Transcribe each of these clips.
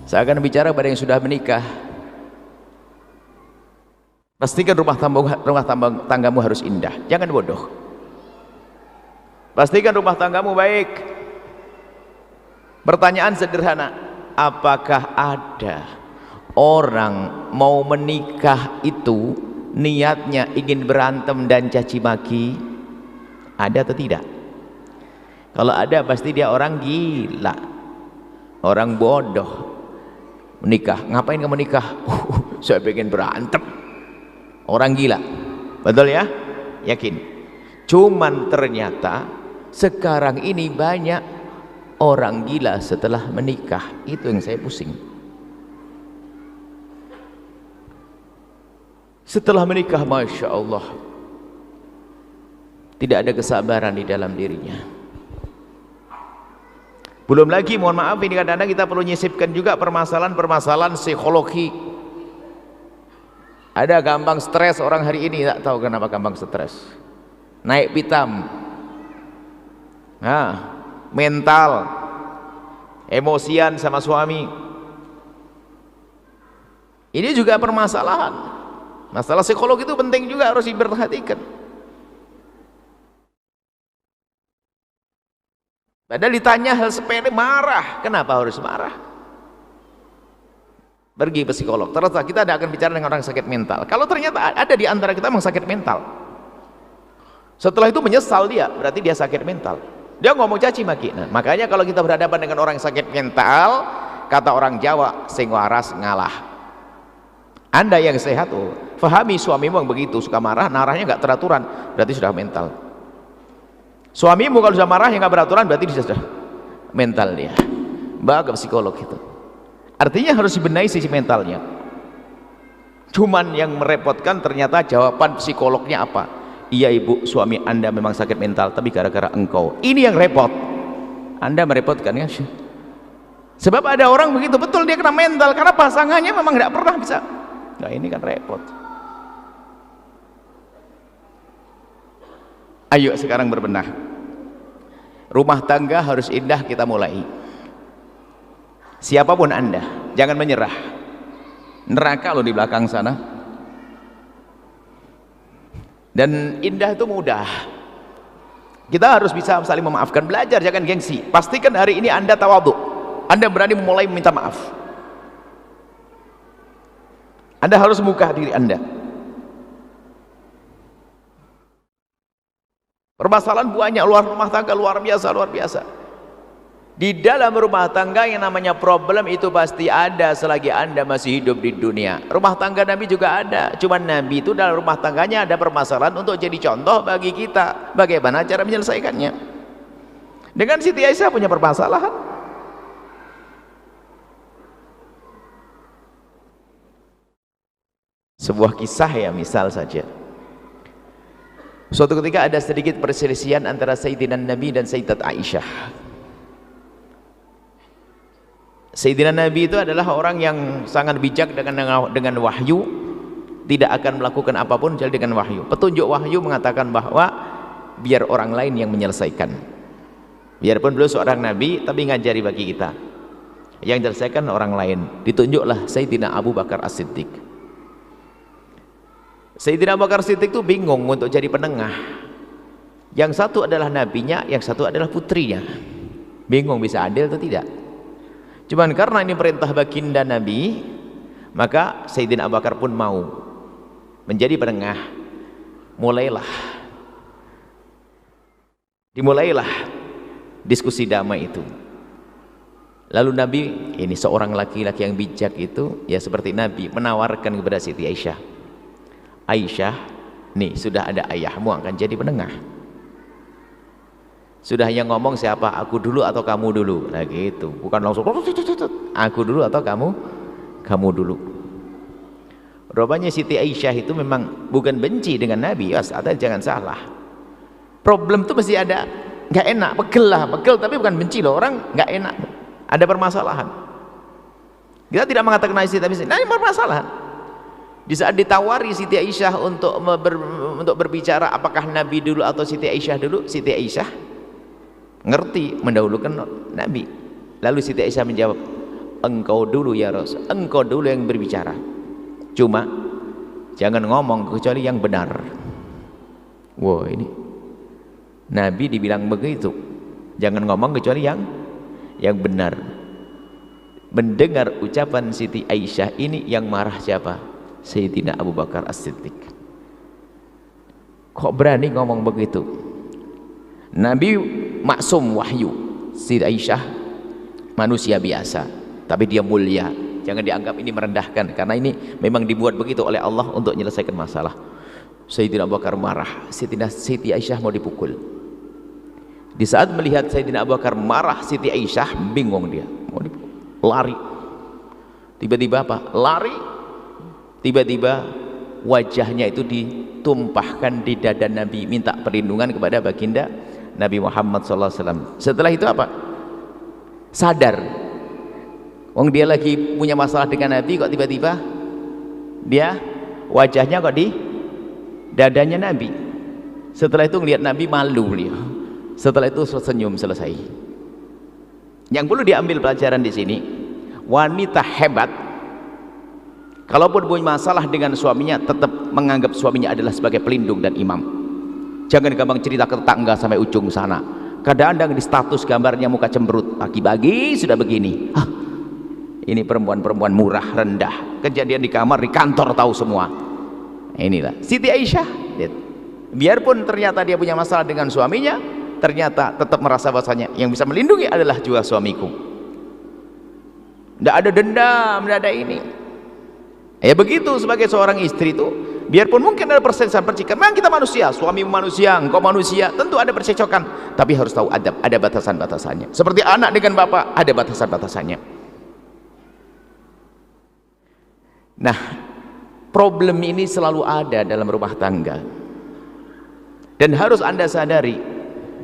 Saya akan bicara pada yang sudah menikah. Pastikan rumah tanggamu harus indah, jangan bodoh. Pastikan rumah tanggamu baik. Pertanyaan sederhana, apakah ada orang mau menikah itu niatnya ingin berantem dan caci maki? Ada atau tidak? Kalau ada, pasti dia orang gila, orang bodoh. Menikah, ngapain kamu nikah? Saya pengen berantem. Orang gila, betul ya? Yakin? Cuman ternyata sekarang ini banyak orang gila setelah menikah. Itu yang saya pusing. Setelah menikah, Masya Allah, tidak ada kesabaran di dalam dirinya. Belum lagi, mohon maaf, ini kadang-kadang kita perlu nyisipkan juga permasalahan-permasalahan psikologi. Ada gampang stres orang hari ini, tak tahu kenapa gampang stres. Naik pitam, mental, emosian sama suami. Ini juga permasalahan. Masalah psikologi itu penting juga, harus diperhatikan. Padahal ditanya hal sepele marah. Kenapa harus marah? Pergi ke psikolog. Terus kita tidak akan bicara dengan orang sakit mental. Kalau ternyata ada di antara kita yang sakit mental, setelah itu menyesal dia, berarti dia sakit mental. Dia ngomong caci maki. Nah, makanya kalau kita berhadapan dengan orang sakit mental, kata orang Jawa, sing waras ngalah. Anda yang sehat, fahami suamimu yang begitu, suka marah, narahnya nggak teraturan, berarti sudah mental. Suamimu kalau sudah marah yang nggak beraturan, berarti dia sudah mental dia. Bawa ke psikolog itu. Artinya harus dibenahi sisi mentalnya. Cuman yang merepotkan ternyata jawaban psikolognya apa? Iya ibu, suami anda memang sakit mental, tapi gara-gara engkau. Ini yang repot. Anda merepotkan ya. Sebab ada orang begitu, betul dia kena mental karena pasangannya memang nggak pernah bisa. Nah ini kan repot. Ayo sekarang berbenah. Rumah tangga harus indah, kita mulai. Siapapun anda, jangan menyerah. Neraka loh di belakang sana. Dan indah itu mudah. Kita harus bisa saling memaafkan, belajar, jangan gengsi. Pastikan hari ini anda tawadhu, anda berani memulai meminta maaf. Anda harus membuka diri anda. Permasalahan banyak, luar rumah tangga luar biasa, luar biasa. Di dalam rumah tangga yang namanya problem itu pasti ada selagi anda masih hidup di dunia. Rumah tangga Nabi juga ada, cuman Nabi itu dalam rumah tangganya ada permasalahan untuk jadi contoh bagi kita bagaimana cara menyelesaikannya. Dengan Siti Aisyah punya permasalahan. Sebuah kisah ya, misal saja. Suatu ketika ada sedikit perselisihan antara Sayyidina Nabi dan Sayyidat Aisyah. Sayyidina Nabi itu adalah orang yang sangat bijak dengan wahyu, tidak akan melakukan apapun kecuali dengan wahyu. Petunjuk wahyu mengatakan bahwa biar orang lain yang menyelesaikan. Biarpun beliau seorang Nabi, tapi ngajari bagi kita. Yang menyelesaikan orang lain. Ditunjuklah Sayyidina Abu Bakar As-Siddiq. Sayyidina Abu Bakar Siddiq itu bingung untuk jadi penengah. Yang satu adalah nabinya, yang satu adalah putrinya. Bingung bisa adil atau tidak. Cuman karena ini perintah baginda Nabi, maka Sayyidina Abu Bakar pun mau menjadi penengah. Dimulailah diskusi damai itu. Lalu Nabi, ini seorang laki-laki yang bijak itu, ya seperti Nabi, menawarkan kepada Siti Aisyah, Aisyah, nih sudah ada ayahmu akan jadi penengah. Sudah hanya ngomong siapa, aku dulu atau kamu dulu. Nah gitu, bukan langsung aku dulu atau kamu dulu. Rupanya Siti Aisyah itu memang bukan benci dengan Nabi, atau jangan salah. Problem itu mesti ada, nggak enak, pegel tapi bukan benci loh, orang nggak enak, ada permasalahan. Kita tidak mengatakan Siti Aisyah, nah ini permasalahan. Di saat ditawari Siti Aisyah untuk berbicara apakah Nabi dulu atau Siti Aisyah dulu, Siti Aisyah ngerti mendahulukan Nabi. Lalu Siti Aisyah menjawab, engkau dulu ya Rasul, engkau dulu yang berbicara, cuma jangan ngomong kecuali yang benar. Wow, ini Nabi dibilang begitu, jangan ngomong kecuali yang benar. Mendengar ucapan Siti Aisyah ini yang marah siapa? Sayyidina Abu Bakar As-Siddiq. Kok berani ngomong begitu? Nabi maksum wahyu, Siti Aisyah manusia biasa, tapi dia mulia. Jangan dianggap ini merendahkan, karena ini memang dibuat begitu oleh Allah untuk menyelesaikan masalah. Sayyidina Abu Bakar marah, Siti Aisyah mau dipukul. Di saat melihat Sayyidina Abu Bakar marah, Siti Aisyah bingung, dia mau dipukul, lari. Tiba-tiba apa? Lari. Tiba-tiba wajahnya itu ditumpahkan di dada Nabi, minta perlindungan kepada baginda Nabi Muhammad SAW. Setelah itu apa? Sadar, wong dia lagi punya masalah dengan Nabi, kok tiba-tiba dia wajahnya kok di dadanya Nabi. Setelah itu ngelihat Nabi malu beliau. Setelah itu senyum, selesai. Yang perlu diambil pelajaran di sini, wanita hebat kalaupun punya masalah dengan suaminya tetap menganggap suaminya adalah sebagai pelindung dan imam. Jangan gampang cerita ke tetangga sampai ujung sana. Kadang-kadang di status gambarnya muka cemberut, pagi-pagi sudah begini. Ini perempuan-perempuan murah, rendah. Kejadian di kamar, di kantor tahu semua. Inilah Siti Aisyah. Biarpun ternyata dia punya masalah dengan suaminya, ternyata tetap merasa bahasanya yang bisa melindungi adalah juga suamiku. Tidak ada dendam, tidak ada ini. Ya begitu sebagai seorang istri itu, biarpun mungkin ada perselisihan, memang kita manusia, suami manusia, engkau manusia, tentu ada percekcokan, tapi harus tahu adab, ada batasan-batasannya. Seperti anak dengan bapak, ada batasan-batasannya. Nah, problem ini selalu ada dalam rumah tangga, dan harus Anda sadari,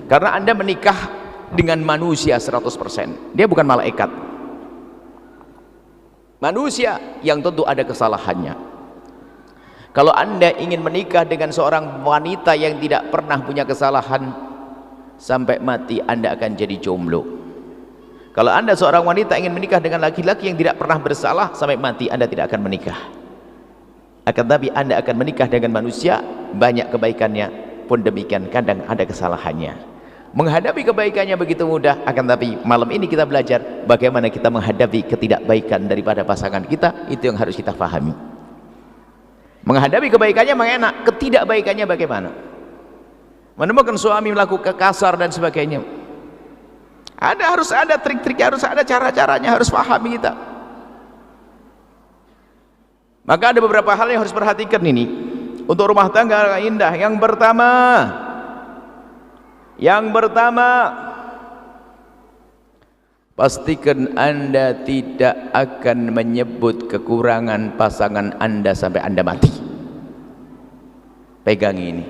karena Anda menikah dengan manusia 100%, dia bukan malaikat, manusia yang tentu ada kesalahannya. Kalau Anda ingin menikah dengan seorang wanita yang tidak pernah punya kesalahan, sampai mati Anda akan jadi jomblo. Kalau Anda seorang wanita ingin menikah dengan laki-laki yang tidak pernah bersalah, sampai mati Anda tidak akan menikah. Akan tapi Anda akan menikah dengan manusia, banyak kebaikannya, pun demikian kadang ada kesalahannya. Menghadapi kebaikannya begitu mudah, akan tapi malam ini kita belajar bagaimana kita menghadapi ketidakbaikan daripada pasangan kita. Itu yang harus kita pahami. Menghadapi kebaikannya mengenak, ketidakbaikannya bagaimana? Menemukan suami melakukan kasar dan sebagainya, harus ada trik-trik, harus ada cara-caranya, harus pahami kita. Maka ada beberapa hal yang harus perhatikan ini untuk rumah tangga indah. Yang pertama, pastikan Anda tidak akan menyebut kekurangan pasangan Anda sampai Anda mati. Pegang ini,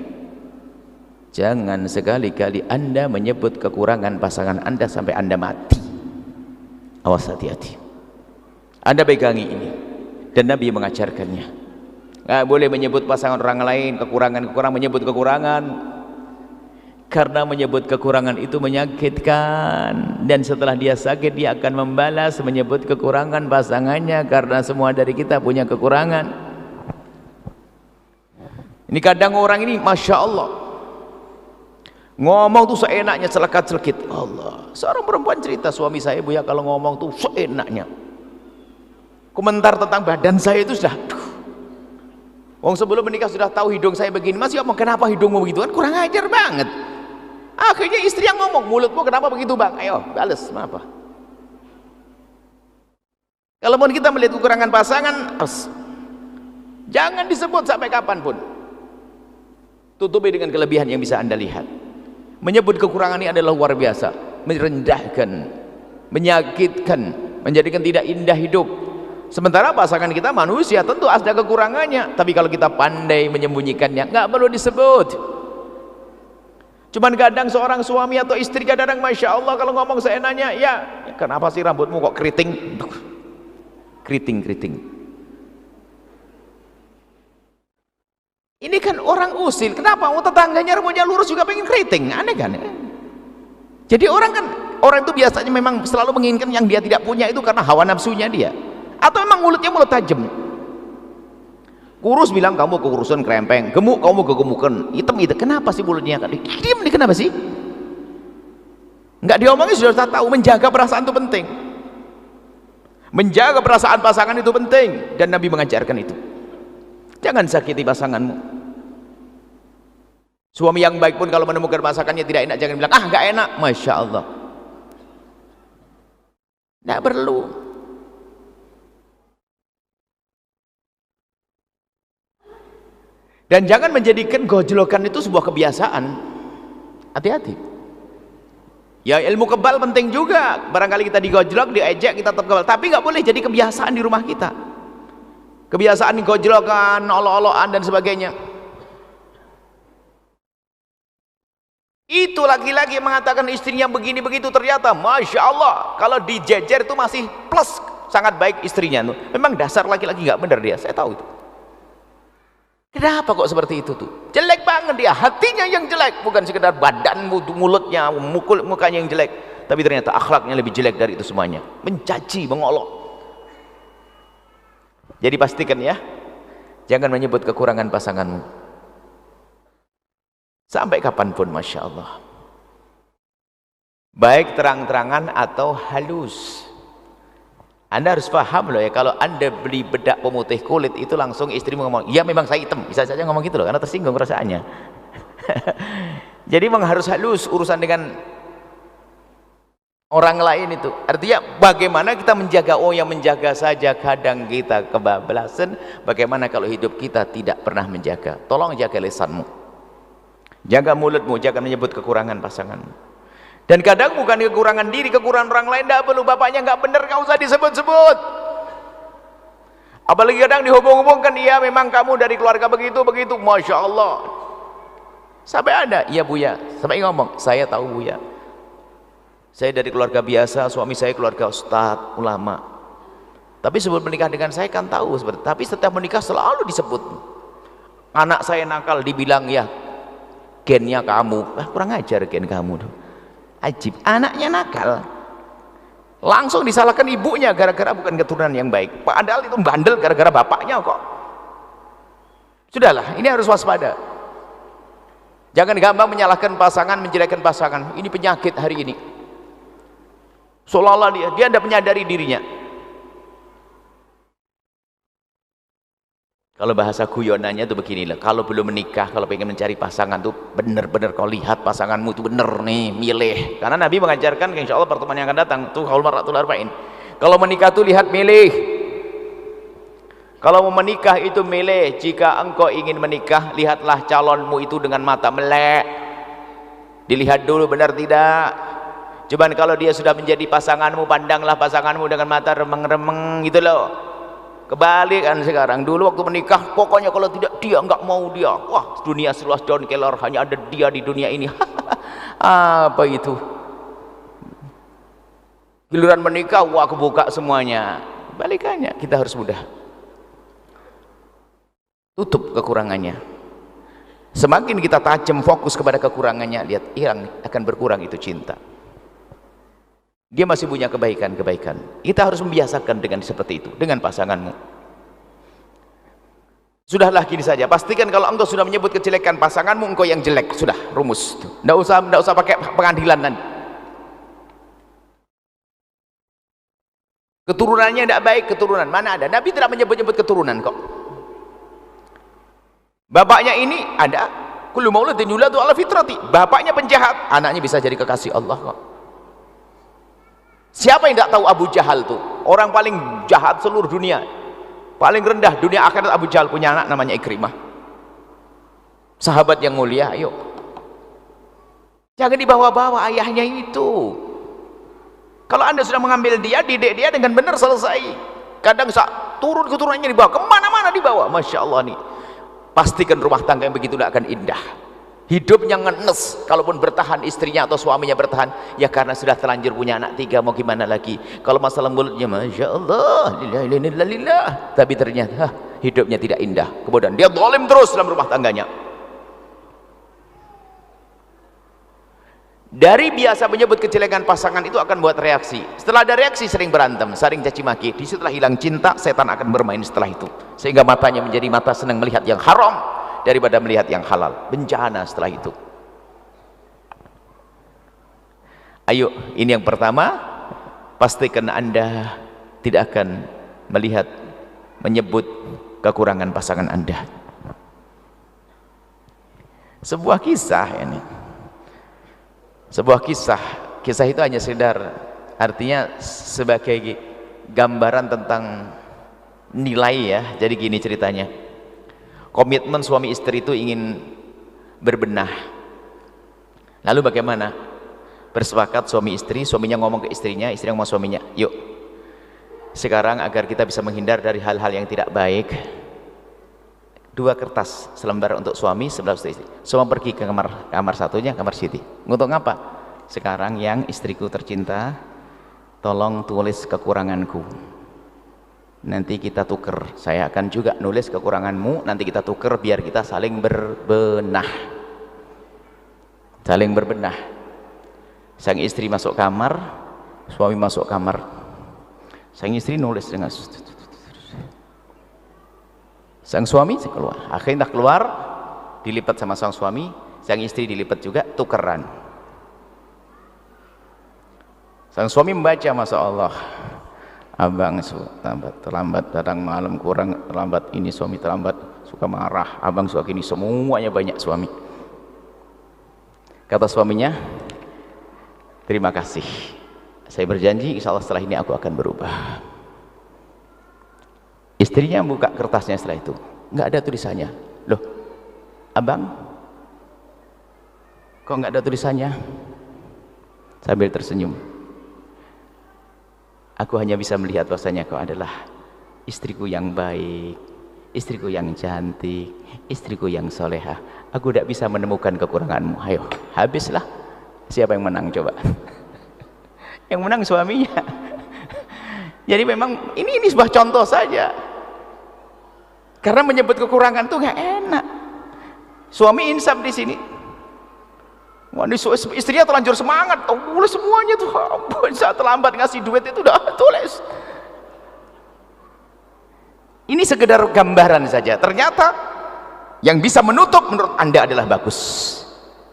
jangan sekali-kali Anda menyebut kekurangan pasangan Anda sampai Anda mati. Awas, hati-hati. Anda pegangi ini, dan Nabi mengajarkannya. Nggak boleh menyebut pasangan orang lain kekurangan-kekurangan, menyebut kekurangan, karena menyebut kekurangan itu menyakitkan, dan setelah dia sakit dia akan membalas menyebut kekurangan pasangannya, karena semua dari kita punya kekurangan. Ini kadang orang ini Masya Allah ngomong tuh seenaknya, celekat-celekit. Allah, seorang perempuan cerita, suami saya Buya kalau ngomong tuh seenaknya, komentar tentang badan saya itu sudah wong sebelum menikah sudah tahu hidung saya begini, masih ngomong kenapa hidungmu begitu, kan kurang ajar banget. Akhirnya istri yang ngomong, mulutmu kenapa begitu bang, ayo balas, apa. Kalau mau kita melihat kekurangan pasangan, jangan disebut sampai kapanpun, tutupi dengan kelebihan yang bisa Anda lihat. Menyebut kekurangan ini adalah luar biasa, merendahkan, menyakitkan, menjadikan tidak indah hidup. Sementara pasangan kita manusia, tentu ada kekurangannya, tapi kalau kita pandai menyembunyikannya, nggak perlu disebut. Cuman kadang seorang suami atau istri kadang-kadang Masya Allah kalau ngomong seenaknya, ya kenapa sih rambutmu kok keriting, keriting. Ini kan orang usil, kenapa? Tetangganya rambutnya lurus juga pengen keriting, aneh kan? Jadi orang kan Orang itu biasanya memang selalu menginginkan yang dia tidak punya itu karena hawa nafsunya dia, atau memang mulutnya mulut tajam. Kurus bilang kamu kekurusan krempeng, gemuk kamu kegemukan, hitam itu. Kenapa sih mulutnya? Diam nih, kenapa sih? Nggak diomongin sudah tahu. Menjaga perasaan itu penting. Menjaga perasaan pasangan itu penting, dan Nabi mengajarkan itu. Jangan sakiti pasanganmu. Suami yang baik pun kalau menemukan pasangannya tidak enak, jangan bilang ah nggak enak. Masya Allah, nggak perlu. Dan jangan menjadikan gojlokan itu sebuah kebiasaan. Hati-hati. Ya, ilmu kebal penting juga. Barangkali kita digojlok, diejek, kita tetap kebal. Tapi nggak boleh jadi kebiasaan di rumah kita. Kebiasaan gojlokan, olok-olokan dan sebagainya. Itu laki-laki yang mengatakan istrinya begini begitu, ternyata Masya Allah, kalau dijejer itu masih plus, sangat baik istrinya. Memang dasar laki-laki nggak benar dia, saya tahu itu. Kenapa kok seperti itu tuh? Jelek banget dia, hatinya yang jelek, bukan sekedar badan, mulutnya, mukanya yang jelek, tapi ternyata akhlaknya lebih jelek dari itu semuanya. Mencaci, mengolok. Jadi pastikan ya, jangan menyebut kekurangan pasanganmu sampai kapanpun. Masya Allah, baik terang-terangan atau halus. Anda harus paham loh ya, kalau Anda beli bedak pemutih kulit itu langsung istrimu ngomong, ya memang saya hitam, bisa saja ngomong gitu loh, karena tersinggung perasaannya. Jadi memang harus halus urusan dengan orang lain itu. Artinya bagaimana kita menjaga, oh yang menjaga saja kadang kita kebablasan, bagaimana kalau hidup kita tidak pernah menjaga. Tolong jaga lisanmu, jaga mulutmu, jangan menyebut kekurangan pasanganmu. Dan kadang bukan kekurangan diri, kekurangan orang lain. Tidak perlu, bapaknya nggak benar, nggak usah disebut-sebut. Apalagi kadang dihubung-hubungkan, iya memang kamu dari keluarga begitu-begitu. Masya Allah. Sampai ada, iya Buya, sampai ngomong, saya tahu Buya, saya dari keluarga biasa, suami saya keluarga ustadz, ulama. Tapi sebelum menikah dengan saya kan tahu seperti. Tapi setiap menikah selalu disebut. Anak saya nakal, dibilang ya gennya kamu. Kurang ajar gen kamu tuh. Ajib, anaknya nakal langsung disalahkan ibunya gara-gara bukan keturunan yang baik, padahal itu bandel gara-gara bapaknya kok. Sudahlah, ini harus waspada. Jangan gampang menyalahkan pasangan, menjelekkan pasangan. Ini penyakit hari ini, seolah-olah dia tidak menyadari dirinya. Kalau bahasa guyonannya tuh beginilah, kalau belum menikah, kalau pengen mencari pasangan tuh bener-bener kau lihat pasanganmu tuh bener nih, milih. Karena Nabi mengajarkan, insya Allah pertemuan yang akan datang tuh qaul mar'atul arba'in, kalau menikah tuh lihat, milih. Kalau mau menikah itu milih. Jika engkau ingin menikah, lihatlah calonmu itu dengan mata melek, dilihat dulu benar tidak. Cuman kalau dia sudah menjadi pasanganmu, pandanglah pasanganmu dengan mata remeng-remeng gitu loh. Kebalikan sekarang. Dulu waktu menikah pokoknya kalau tidak dia nggak mau dia, wah dunia seluas daun kelor, hanya ada dia di dunia ini. Apa itu, giliran menikah wah kebuka semuanya. Balikannya, kita harus mudah tutup kekurangannya. Semakin kita tajam fokus kepada kekurangannya, lihat hilang, akan berkurang itu cinta. Dia masih punya kebaikan-kebaikan. Kita harus membiasakan dengan seperti itu dengan pasanganmu. Sudahlah gini saja, pastikan kalau engkau sudah menyebut kejelekan pasanganmu, engkau yang jelek, sudah rumus. Nggak usah pakai pengadilan nanti. Keturunannya tidak baik, keturunan mana ada? Nabi tidak menyebut-nyebut keturunan kok. Bapaknya ini ada, kullu mauludin yuladu ala fitrati. Bapaknya penjahat, anaknya bisa jadi kekasih Allah kok. Siapa yang tidak tahu Abu Jahal tuh? Orang paling jahat seluruh dunia, paling rendah dunia akhirat. Abu Jahal punya anak namanya Ikrimah, sahabat yang mulia. Ayo, jangan dibawa-bawa ayahnya itu. Kalau anda sudah mengambil dia, didik dia dengan benar, selesai. Kadang turun keturunannya dibawa kemana-mana, dibawa. Masya Allah nih, pastikan rumah tangga yang begitu tidak akan indah. Hidupnya ngenes, kalaupun bertahan istrinya atau suaminya bertahan, ya karena sudah terlanjur punya anak 3, mau gimana lagi. Kalau masalah mulutnya Masya Allah, lillah, tapi ternyata hidupnya tidak indah, kemudian dia zalim terus dalam rumah tangganya. Dari biasa menyebut kejelekan pasangan itu akan buat reaksi. Setelah ada reaksi sering berantem, sering caci maki. Disitulah hilang cinta, setan akan bermain setelah itu. Sehingga matanya menjadi mata senang melihat yang haram daripada melihat yang halal. Bencana setelah itu. Ayo, ini yang pertama. Pastikan Anda tidak akan melihat, menyebut kekurangan pasangan Anda. Sebuah kisah ini. Sebuah kisah itu hanya sekedar artinya sebagai gambaran tentang nilai ya. Jadi gini ceritanya, komitmen suami istri itu ingin berbenah. Lalu bagaimana? Bersepakat suami istri, suaminya ngomong ke istrinya, istrinya ngomong suaminya, yuk sekarang agar kita bisa menghindar dari hal-hal yang tidak baik, 2 kertas selembar untuk suami, sebelah untuk istri. Semua pergi ke kamar satunya, kamar Siti. Untuk apa? Sekarang yang istriku tercinta, tolong tulis kekuranganku. Nanti kita tuker. Saya akan juga nulis kekuranganmu. Nanti kita tuker biar kita saling berbenah. Saling berbenah. Sang istri masuk kamar, suami masuk kamar. Sang istri nulis dengan sang suami keluar, akhirnya keluar, dilipat sama sang suami, sang istri dilipat juga, tukeran. Sang suami membaca, Masya Allah, abang terlambat datang malam, kurang terlambat ini, suami terlambat, suka marah, abang suka gini, semuanya banyak suami. Kata suaminya, terima kasih, saya berjanji insya Allah setelah ini aku akan berubah. Istrinya buka kertasnya setelah itu, nggak ada tulisannya. Loh, abang, kok nggak ada tulisannya? Sambil tersenyum, aku hanya bisa melihat bahwasanya kau adalah istriku yang baik, istriku yang cantik, istriku yang solehah. Aku tidak bisa menemukan kekuranganmu. Ayo, habislah. Siapa yang menang coba? Yang menang suaminya. Jadi memang ini sebuah contoh saja. Karena menyebut kekurangan tuh nggak enak. Suami insaf di sini. Wah, istrinya terlanjur semangat. Oh, boleh semuanya tuh. Saat terlambat ngasih duit itu udah tulis. Ini sekedar gambaran saja. Ternyata yang bisa menutup menurut Anda adalah bagus.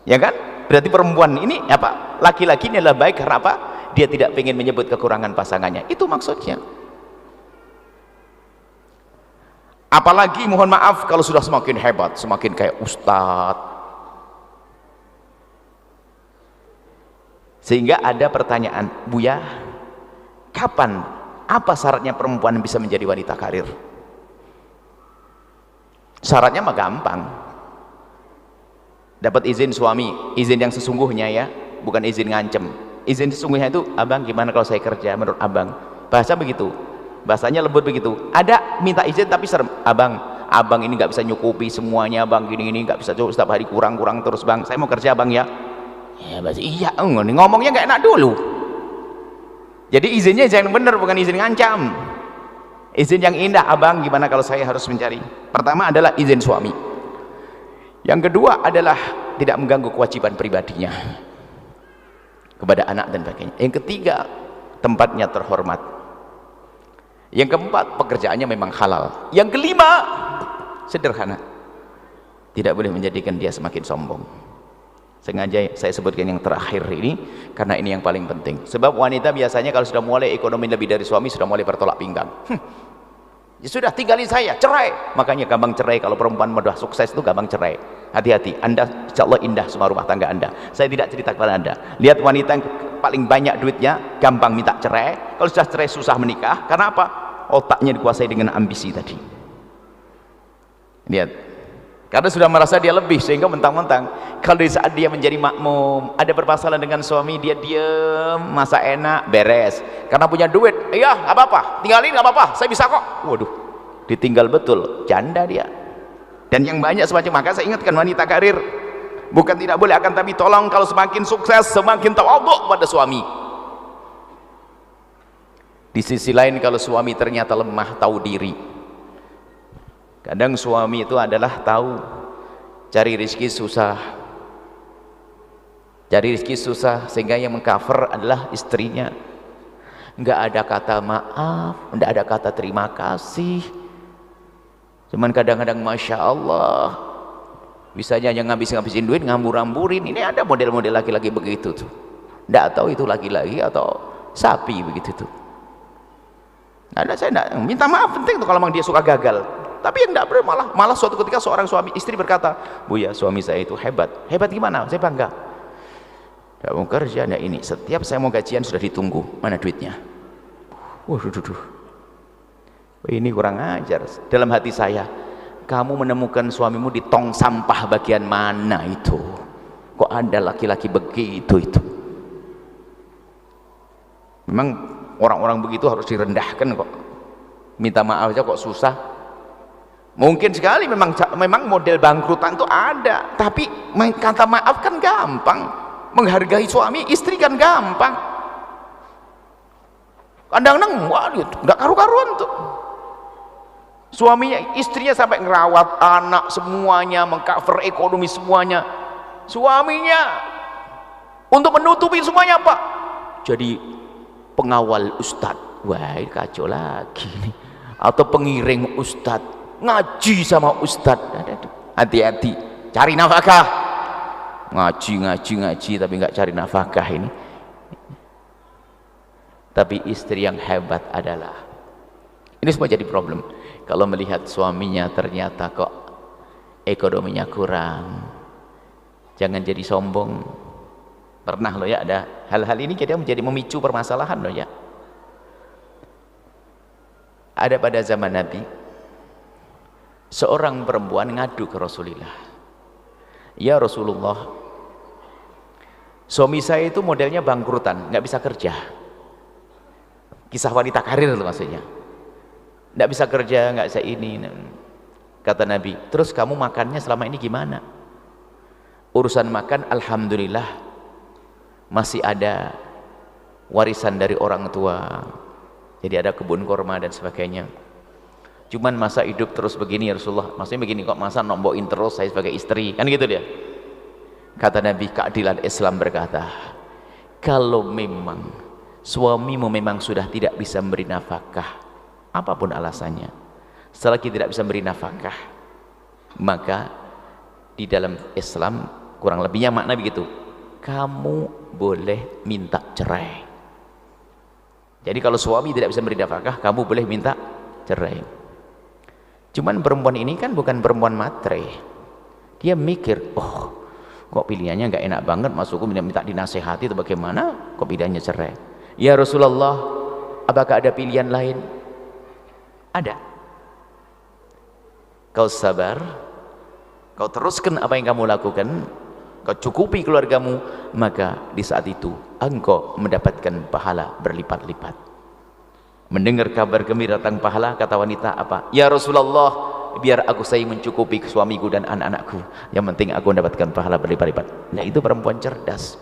Ya kan? Berarti perempuan ini apa? Laki-laki ini adalah baik karena apa? Dia tidak ingin menyebut kekurangan pasangannya. Itu maksudnya. Apalagi mohon maaf kalau sudah semakin hebat, semakin kayak ustadz. Sehingga ada pertanyaan, Buya, kapan, apa syaratnya perempuan bisa menjadi wanita karir? Syaratnya mah gampang. Dapat izin suami, izin yang sesungguhnya ya, bukan izin ngancem. Izin sesungguhnya itu, abang gimana kalau saya kerja menurut abang? Bahasa begitu. Bahasanya lembut begitu. Ada minta izin tapi serem, abang ini nggak bisa nyukupi semuanya, bang gini nggak bisa, setiap hari kurang terus bang, saya mau kerja bang ya. Ya bahasa iya, ngomongnya nggak enak dulu. Jadi izinnya yang benar, bukan izin ngancam. Izin yang indah, abang gimana kalau saya harus mencari. Pertama adalah izin suami. Yang kedua adalah tidak mengganggu kewajiban pribadinya kepada anak dan sebagainya. Yang ketiga, tempatnya terhormat. Yang keempat, pekerjaannya memang halal. Yang kelima, sederhana, tidak boleh menjadikan dia semakin sombong. Sengaja saya sebutkan yang terakhir ini karena ini yang paling penting. Sebab wanita biasanya kalau sudah mulai ekonomi lebih dari suami, sudah mulai bertolak pinggang. Ya sudah, tinggalin saya, cerai. Makanya gampang cerai. Kalau perempuan mudah sukses itu gampang cerai. Hati-hati, Anda insya Allah indah semua rumah tangga Anda. Saya tidak cerita kepada Anda. Lihat wanita yang paling banyak duitnya, gampang minta cerai. Kalau sudah cerai susah menikah. Karena apa? Otaknya dikuasai dengan ambisi tadi. Lihat, karena sudah merasa dia lebih, sehingga mentang-mentang kalau di saat dia menjadi makmum, ada permasalahan dengan suami, dia diam, masa enak, beres. Karena punya duit, iya nggak apa-apa, tinggalin nggak apa-apa, saya bisa kok. Waduh, ditinggal betul, janda dia. Dan yang banyak semacam, maka saya ingatkan wanita karir, bukan tidak boleh, akan tapi tolong kalau semakin sukses, semakin tawadhu pada suami. Di sisi lain kalau suami ternyata lemah, tahu diri. Kadang suami itu adalah tahu cari rezeki susah, cari rezeki susah, sehingga yang mengcover adalah istrinya. Nggak ada kata maaf, nggak ada kata terima kasih. Cuman kadang-kadang Masya Allah, bisanya yang ngabisin duit, ngambur-amburin. Ini ada model-model laki-laki begitu tuh. Nggak tahu itu laki-laki atau sapi begitu tuh. Ada, saya nggak minta maaf, penting tuh kalau memang dia suka gagal. Tapi yang nggak benar, malah suatu ketika seorang suami istri berkata, "Buya, suami saya itu hebat." Hebat gimana? Saya bangga. Nggak mau kerja, nggak ini. Setiap saya mau gajian sudah ditunggu. Mana duitnya? Waduh. Ini kurang ajar. Dalam hati saya, kamu menemukan suamimu di tong sampah bagian mana itu? Kok ada laki-laki begitu itu? Memang orang-orang begitu harus direndahkan kok. Minta maaf aja kok susah. Mungkin sekali memang model bangkrutan itu ada, tapi kata maaf kan gampang. Menghargai suami istri kan gampang. Kadang-kadang waduh nggak karu-karuan tuh. Suaminya, istrinya sampai ngerawat anak semuanya, mengcover ekonomi semuanya. Suaminya untuk menutupi semuanya apa? Jadi pengawal ustadz. Wah, kacau lagi nih. Atau pengiring ustadz, ngaji sama ustadz. Hati-hati, cari nafkah. Ngaji tapi nggak cari nafkah ini. Tapi istri yang hebat adalah, ini semua jadi problem kalau melihat suaminya ternyata kok ekonominya kurang. Jangan jadi sombong. Pernah loh ya, ada hal-hal ini kita menjadi memicu permasalahan loh ya. Ada pada zaman Nabi seorang perempuan ngadu ke Rasulullah, "Ya Rasulullah, suami saya itu modelnya bangkrutan, nggak bisa kerja." Kisah wanita karir itu maksudnya. Nggak bisa kerja, nggak bisa ini. Kata Nabi, "Terus kamu makannya selama ini gimana?" "Urusan makan alhamdulillah masih ada warisan dari orang tua, jadi ada kebun kurma dan sebagainya. Cuman masa hidup terus begini ya Rasulullah, maksudnya begini, kok masa nombokin terus saya sebagai istri?" Kan gitu dia. Kata Nabi, keadilan Islam berkata, kalau memang suamimu memang sudah tidak bisa memberi nafkah, apapun alasannya, selagi tidak bisa memberi nafkah, maka di dalam Islam kurang lebihnya makna begitu, kamu boleh minta cerai. Jadi kalau suami tidak bisa memberi nafkah, kamu boleh minta cerai. Cuman perempuan ini kan bukan perempuan matre. Dia mikir, oh kok pilihannya nggak enak banget, masukku minta dinasehati atau bagaimana, kok pilihannya cerai. Ya Rasulullah, apakah ada pilihan lain? Ada. Kau sabar, kau teruskan apa yang kamu lakukan, kau cukupi keluargamu, maka di saat itu engkau mendapatkan pahala berlipat-lipat. Mendengar kabar gembira tentang pahala, kata wanita apa? Ya Rasulullah, biar aku saya mencukupi suamiku dan anak-anakku, yang penting aku mendapatkan pahala berlipat-lipat. Nah itu perempuan cerdas.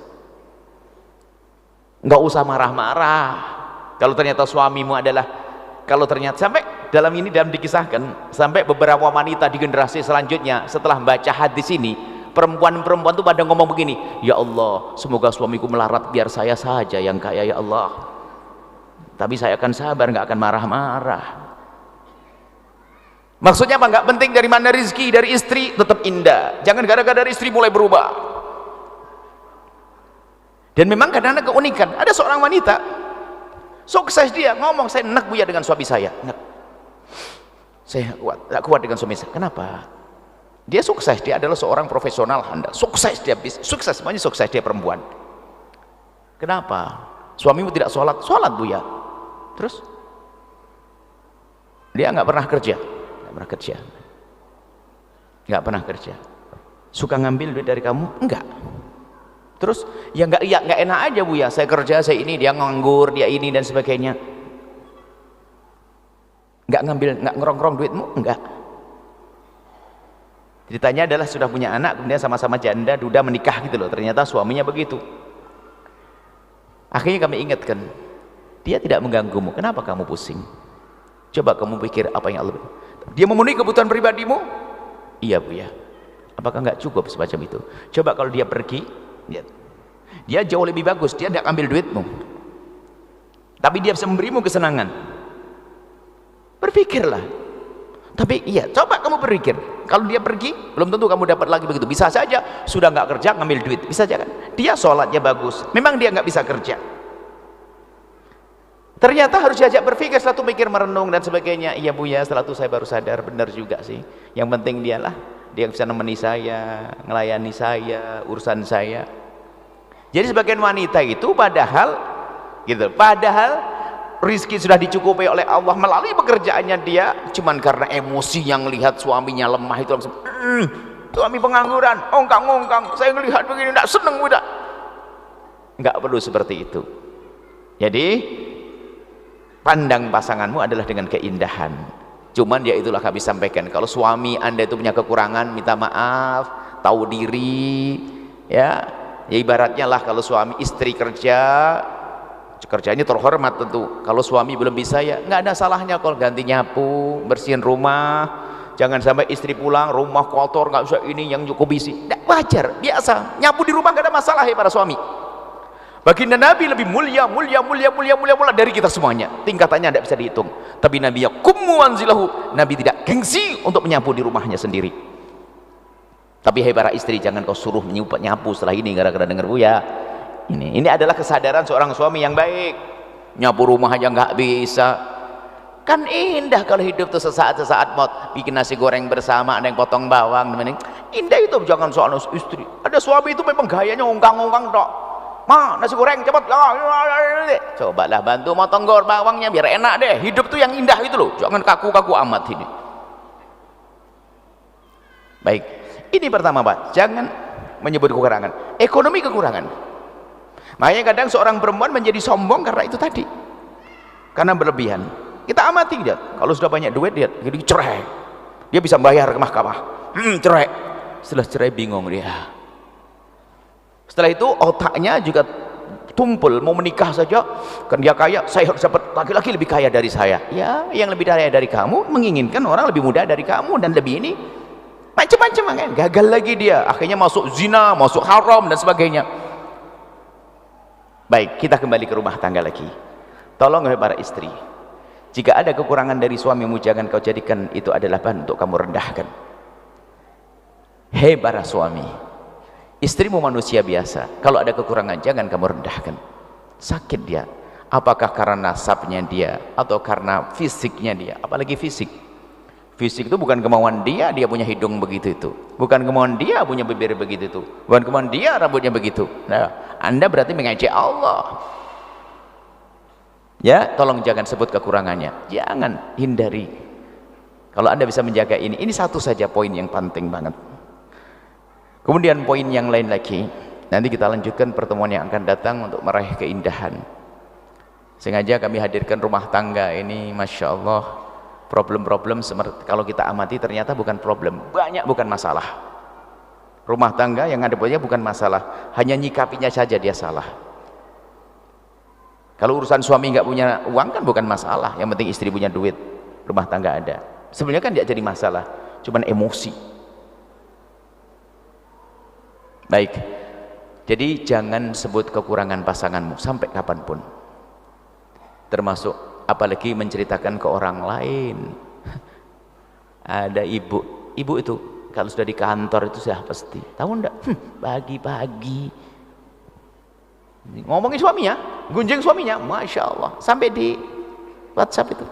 Nggak usah marah-marah kalau ternyata suamimu adalah, kalau ternyata sampai dalam dikisahkan sampai beberapa wanita di generasi selanjutnya setelah baca hadis ini, perempuan-perempuan itu pada ngomong begini, ya Allah semoga suamiku melarat biar saya saja yang kaya ya Allah, tapi saya akan sabar, nggak akan marah-marah. Maksudnya apa? Nggak penting dari mana rezeki, dari istri tetap indah, jangan gara-gara dari istri mulai berubah. Dan memang kadang-kadang keunikan, ada seorang wanita sukses, dia ngomong, saya enak Buya dengan suami saya, enak. Saya nggak kuat dengan suami saya. Kenapa? Dia sukses, dia adalah seorang profesional handal, sukses, dia sukses, semuanya sukses, dia perempuan. Kenapa? Suamimu tidak sholat? Sholat Buya. Terus dia nggak pernah kerja, nggak pernah kerja. Suka ngambil duit dari kamu? Enggak. Terus ya nggak enak aja Buya, saya kerja, saya ini, dia nganggur, dia ini dan sebagainya. Nggak ngambil, nggak ngerong-ngerong duitmu? Enggak. Ceritanya adalah sudah punya anak, kemudian sama-sama janda, duda, menikah gitu loh. Ternyata suaminya begitu. Akhirnya kami ingatkan, dia tidak mengganggumu, kenapa kamu pusing? Coba kamu pikir apa yang Allah, dia memenuhi kebutuhan pribadimu? Iya Buya. Apakah nggak cukup semacam itu? Coba kalau dia pergi, lihat, Dia jauh lebih bagus, dia tidak ambil duitmu, tapi dia bisa memberimu kesenangan. Berpikirlah. Tapi iya, coba kamu berpikir, kalau dia pergi belum tentu kamu dapat lagi begitu. Bisa saja sudah nggak kerja ngambil duit, bisa aja kan. Dia sholatnya bagus, memang dia nggak bisa kerja, ternyata harus diajak berpikir, satu mikir merenung dan sebagainya. Iya Bu ya, setelah itu saya baru sadar, benar juga sih, yang penting dialah, dia bisa nemeni saya, ngelayani saya, urusan saya. Jadi sebagian wanita itu padahal rizki sudah dicukupi oleh Allah melalui pekerjaannya dia, cuman karena emosi yang lihat suaminya lemah itu langsung suami pengangguran, ongkang-ongkang, saya ngelihat begini tidak seneng udah. Nggak perlu seperti itu. Jadi pandang pasanganmu adalah dengan keindahan. Cuman ya itulah kami sampaikan, kalau suami Anda itu punya kekurangan, minta maaf, tahu diri, ya ibaratnya lah, kalau suami istri kerjanya terhormat tentu. Kalau suami belum bisa, ya nggak ada salahnya kalau ganti nyapu, bersihin rumah. Jangan sampai istri pulang rumah kotor, nggak usah ini yang cukup bisi. Wajar, biasa, nyapu di rumah nggak ada masalah ya para suami. Baginda Nabi lebih mulia dari kita semuanya, tingkatannya tidak bisa dihitung. Tapi Nabi yaqumu anzilahu, Nabi tidak gengsi untuk menyapu di rumahnya sendiri. Tapi hai para istri, jangan kau suruh nyapu setelah ini gara-gara dengar Buya. Ini adalah kesadaran seorang suami yang baik. Nyapu rumah aja nggak bisa, kan indah kalau hidup tuh sesaat mau bikin nasi goreng bersama, ada yang potong bawang, indah itu. Jangan soal istri, ada suami itu memang gayanya ongkang-ongkang dok, ma nasi goreng cepat, cobalah bantu motong bawangnya biar enak deh. Hidup tuh yang indah itu loh, jangan kaku-kaku amat ini. Baik, ini pertama Pak, jangan menyebut kekurangan. Ekonomi kekurangan. Makanya kadang seorang perempuan menjadi sombong karena itu tadi, karena berlebihan. Kita amati dia, kalau sudah banyak duit dia jadi cerai, dia bisa bayar ke mahkamah, cerai. Setelah cerai bingung dia. Setelah itu otaknya juga tumpul, mau menikah saja kan dia kaya, saya harus dapat laki-laki lebih kaya dari saya. Ya, yang lebih kaya dari kamu menginginkan orang lebih muda dari kamu dan lebih ini macam-macam kan. Gagal lagi dia, akhirnya masuk zina, masuk haram dan sebagainya. Baik, kita kembali ke rumah tangga lagi. Tolong para istri, jika ada kekurangan dari suamimu, jangan kau jadikan itu adalah bahan untuk kamu rendahkan. Hei para suami, istrimu manusia biasa, kalau ada kekurangan jangan kamu rendahkan. Sakit dia, apakah karena nasabnya dia atau karena fisiknya dia? Apalagi fisik itu bukan kemauan dia, dia punya hidung begitu itu, bukan kemauan dia punya bibir begitu itu, bukan kemauan dia rambutnya begitu. Nah, Anda berarti mengejek Allah. Ya, tolong jangan sebut kekurangannya, jangan, hindari. Kalau Anda bisa menjaga ini satu saja poin yang penting banget. Kemudian poin yang lain lagi, nanti kita lanjutkan pertemuan yang akan datang untuk meraih keindahan. Sengaja kami hadirkan rumah tangga ini, Masya Allah, problem-problem kalau kita amati ternyata bukan problem, banyak bukan masalah. Rumah tangga yang ada bukan masalah, hanya nyikapinya saja dia salah. Kalau urusan suami nggak punya uang kan bukan masalah, yang penting istri punya duit, rumah tangga ada. Sebenarnya kan tidak jadi masalah, cuman emosi. Baik, jadi jangan sebut kekurangan pasanganmu sampai kapanpun, termasuk apalagi menceritakan ke orang lain. Ada ibu itu kalau sudah di kantor itu sudah pasti tahu enggak, pagi-pagi ngomongin suaminya, gunjing suaminya, Masya Allah, sampai di WhatsApp itu,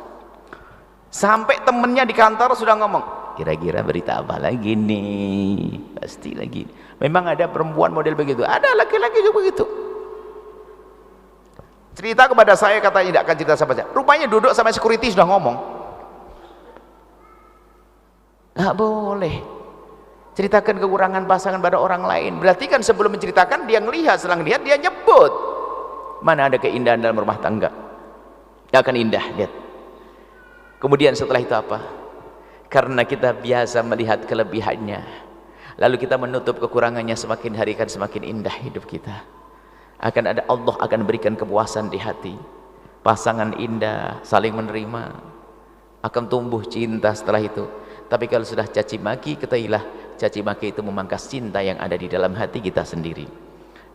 sampai temennya di kantor sudah ngomong, kira-kira berita apa lagi nih, pasti lagi. Memang ada perempuan model begitu, ada laki-laki juga begitu. Cerita kepada saya, katanya tidak akan cerita sama saya, rupanya duduk sama security sudah ngomong, nggak boleh ceritakan kekurangan pasangan pada orang lain. Berarti kan sebelum menceritakan dia ngelihat, setelah ngelihat dia nyebut. Mana ada keindahan dalam rumah tangga, nggak akan indah. Lihat kemudian setelah itu apa, karena kita biasa melihat kelebihannya, lalu kita menutup kekurangannya, semakin hari kan semakin indah hidup kita. Akan ada, Allah akan berikan kepuasan di hati, pasangan indah, saling menerima, akan tumbuh cinta setelah itu. Tapi kalau sudah caci maki, ketahuilah caci maki itu memangkas cinta yang ada di dalam hati kita sendiri.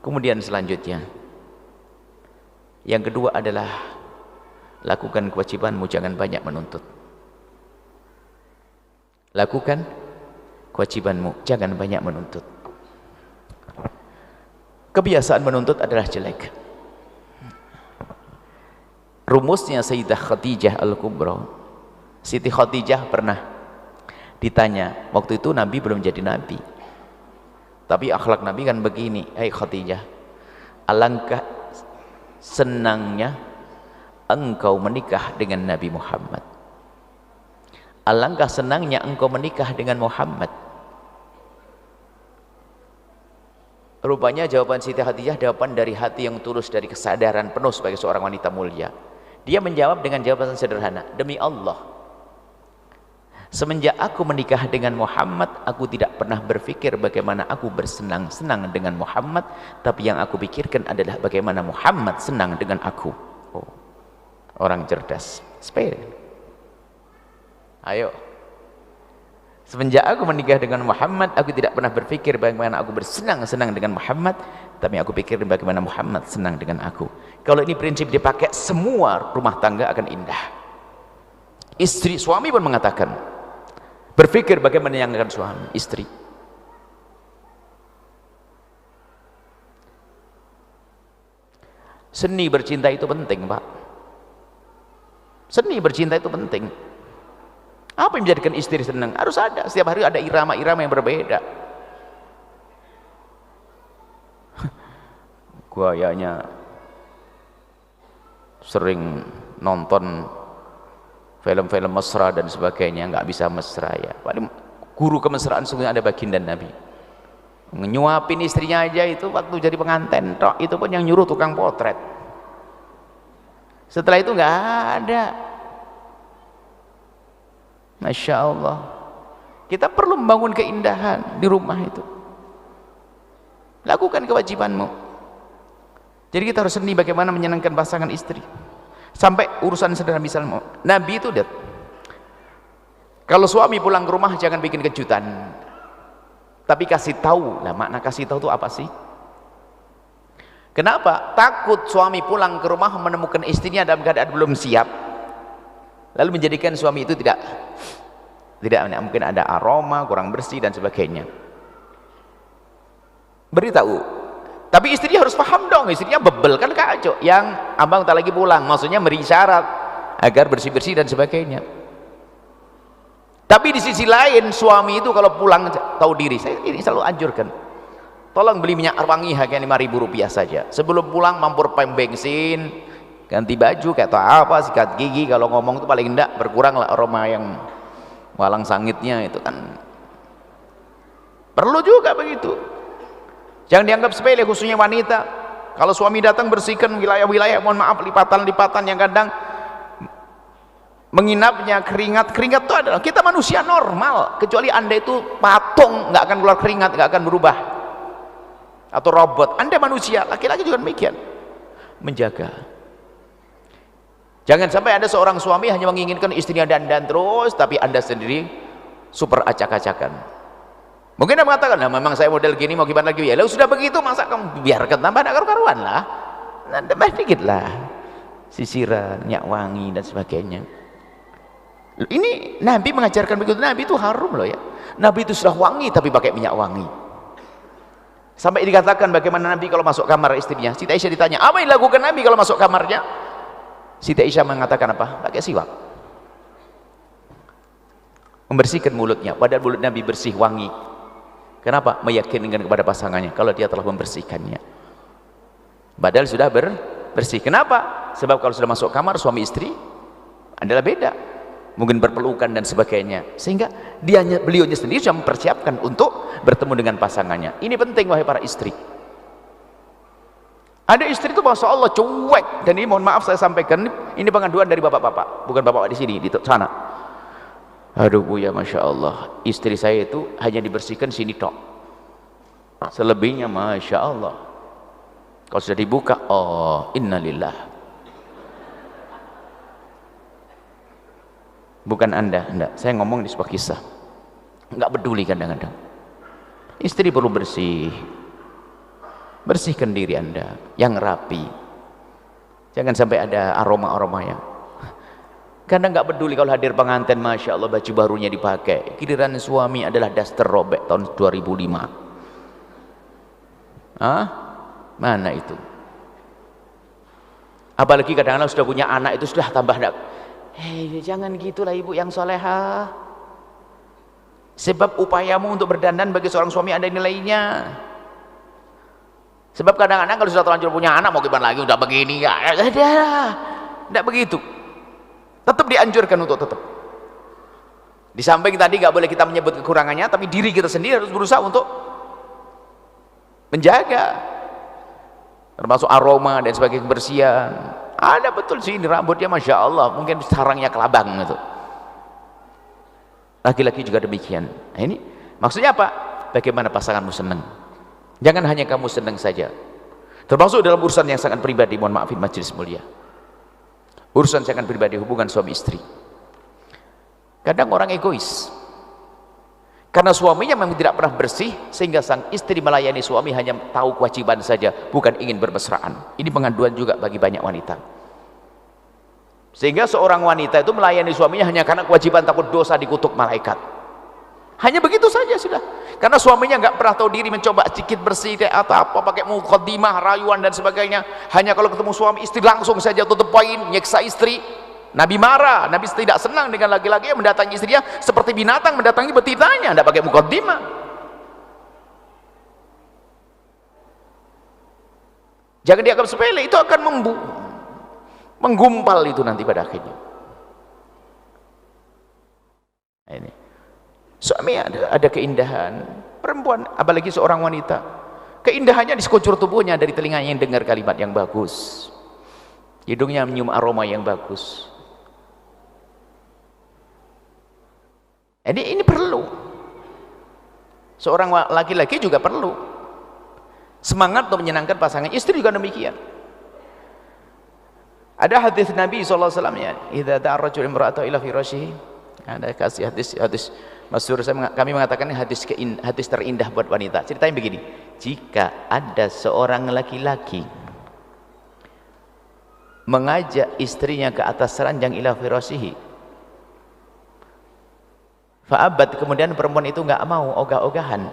Kemudian selanjutnya, yang kedua adalah lakukan kewajibanmu, jangan banyak menuntut. Lakukan kewajibanmu, jangan banyak menuntut. Kebiasaan menuntut adalah jelek. Rumusnya Sayyidah Khadijah Al-Kubra, Siti Khadijah pernah ditanya, waktu itu Nabi belum jadi Nabi, tapi akhlak Nabi kan begini, hai Khadijah, alangkah senangnya engkau menikah dengan Nabi Muhammad, alangkah senangnya engkau menikah dengan Muhammad. Rupanya jawaban Siti Khadijah jawaban dari hati yang tulus, dari kesadaran penuh sebagai seorang wanita mulia. Dia menjawab dengan jawaban sederhana, demi Allah, semenjak aku menikah dengan Muhammad, aku tidak pernah berpikir bagaimana aku bersenang-senang dengan Muhammad, tapi yang aku pikirkan adalah bagaimana Muhammad senang dengan aku. Oh, orang cerdas. Spare. Ayo. Semenjak aku menikah dengan Muhammad, aku tidak pernah berpikir bagaimana aku bersenang-senang dengan Muhammad, tapi aku pikir bagaimana Muhammad senang dengan aku. Kalau ini prinsip dipakai, semua rumah tangga akan indah. Istri, suami pun mengatakan, berpikir bagaimana menyenangkan suami, istri. Seni bercinta itu penting, Pak. Seni bercinta itu penting. Apa yang menjadikan istri senang? Harus ada, setiap hari ada irama-irama yang berbeda. Kayaknya sering nonton film-film mesra dan sebagainya, nggak bisa mesra ya. Paling guru kemesraan sungguh ada baginda Nabi. Nyuapin istrinya aja itu waktu jadi pengantin, tok, itu pun yang nyuruh tukang potret. Setelah itu nggak ada. Masya Allah, kita perlu membangun keindahan di rumah itu. Lakukan kewajibanmu. Jadi kita harus seni bagaimana menyenangkan pasangan istri. Sampai urusan sederhana, misalnya Nabi itu kalau suami pulang ke rumah jangan bikin kejutan, tapi kasih tahu. Lah makna kasih tahu itu apa sih? Kenapa? Takut suami pulang ke rumah menemukan istrinya dalam keadaan belum siap, lalu menjadikan suami itu tidak mungkin ada aroma, kurang bersih dan sebagainya. Beritahu, tapi istrinya harus paham dong, istrinya bebel kan kacau, yang abang tak lagi pulang, maksudnya beri syarat agar bersih-bersih dan sebagainya. Tapi di sisi lain, suami itu kalau pulang tahu diri. Saya ini selalu anjurkan, tolong beli minyak wangi harganya Rp5.000 saja, sebelum pulang mampir pom bensin, ganti baju kayak atau apa, sikat gigi, kalau ngomong itu paling enggak berkurang lah aroma yang walang sangitnya itu kan. Perlu juga begitu, jangan dianggap sepele, khususnya wanita. Kalau suami datang, bersihkan wilayah-wilayah, mohon maaf, lipatan-lipatan yang kadang menginapnya, keringat itu adalah, kita manusia normal, kecuali anda itu patung, nggak akan keluar keringat, nggak akan berubah, atau robot. Anda manusia, laki-laki juga demikian, menjaga. Jangan sampai ada seorang suami hanya menginginkan istrinya dandan terus, tapi anda sendiri super acak-acakan. Mungkin anda mengatakan, nah memang saya model gini, mau gimana lagi? Ya lalu sudah begitu, masa kamu biarkan tambah karu-karuan lah, tambah dikit lah, sisiran, minyak wangi dan sebagainya. Ini Nabi mengajarkan begitu. Nabi itu harum loh ya. Nabi itu sudah wangi tapi pakai minyak wangi. Sampai dikatakan bagaimana Nabi kalau masuk kamar istrinya. Siti Aisyah ditanya, apa yang dilakukan Nabi kalau masuk kamarnya? Siti Aisyah mengatakan apa? Pakai siwak, membersihkan mulutnya, padahal mulut Nabi bersih, wangi. Kenapa? Meyakinkan kepada pasangannya kalau dia telah membersihkannya, padahal sudah bersih. Kenapa? Sebab kalau sudah masuk kamar suami istri adalah beda, mungkin berpelukan dan sebagainya, sehingga beliaunya sendiri sudah mempersiapkan untuk bertemu dengan pasangannya. Ini penting wahai para istri. Ada istri itu masya Allah cuek, dan ini mohon maaf saya sampaikan, ini pengaduan dari bapak-bapak, bukan bapak di sini, di sana. Aduh Bu ya, masya Allah, istri saya itu hanya dibersihkan sini tok, selebihnya masya Allah kalau sudah dibuka, oh innalillah. Bukan anda, saya ngomong di sebuah kisah, nggak peduli kadang-kadang istri perlu bersih, bersihkan diri Anda yang rapi, jangan sampai ada aroma-aromanya. Karena nggak peduli kalau hadir pengantin, Masya Allah baju barunya dipakai, giliran suami adalah daster robek tahun 2005. Mana itu? Apalagi kadang-kadang sudah punya anak itu sudah tambah jangan gitulah ibu yang solehah, sebab upayamu untuk berdandan bagi seorang suami ada nilainya. Sebab kadang-kadang kalau sudah terlanjur punya anak mau gimana lagi, udah begini ya, tidak begitu. Tetap dianjurkan untuk tetap. Di samping tadi nggak boleh kita menyebut kekurangannya, tapi diri kita sendiri harus berusaha untuk menjaga, termasuk aroma dan sebagai kebersihan. Ada betul sih ini rambutnya Masya Allah, mungkin sarangnya kelabang gitu. Laki-laki juga demikian. Nah, ini maksudnya apa? Bagaimana pasanganmu senang? Jangan hanya kamu senang saja. Termasuk dalam urusan yang sangat pribadi, mohon maafin majelis mulia, urusan sangat pribadi, hubungan suami istri. Kadang orang egois, karena suaminya memang tidak pernah bersih, sehingga sang istri melayani suami hanya tahu kewajiban saja, bukan ingin bermesraan. Ini pengaduan juga bagi banyak wanita. Sehingga seorang wanita itu melayani suaminya hanya karena kewajiban, takut dosa dikutuk malaikat. Hanya begitu saja sudah. Karena suaminya nggak pernah tahu diri, mencoba sedikit bersih atau apa, pakai muqaddimah, rayuan dan sebagainya. Hanya kalau ketemu suami istri langsung saja tutup poin, nyeksa istri. Nabi marah, Nabi tidak senang dengan laki-laki yang mendatangi istrinya seperti binatang mendatangi betinanya, tidak pakai muqaddimah. Jangan dianggap sepele, itu akan menggumpal itu nanti pada akhirnya. Ini suami ada keindahan, perempuan apalagi seorang wanita, keindahannya di sekujur tubuhnya, dari telinganya yang dengar kalimat yang bagus, hidungnya menyium aroma yang bagus. Ini perlu, seorang laki-laki juga perlu semangat untuk menyenangkan pasangan, istri juga demikian. Ada hadis Nabi SAW ya, idza da'a ar-rajulu imra'atahu ila firashihi, ada kasih hadis masyhur, kami mengatakan hadis terindah buat wanita. Ceritanya begini, jika ada seorang laki-laki mengajak istrinya ke atas ranjang ila firashihi, fa'abat, kemudian perempuan itu nggak mau, ogah-ogahan,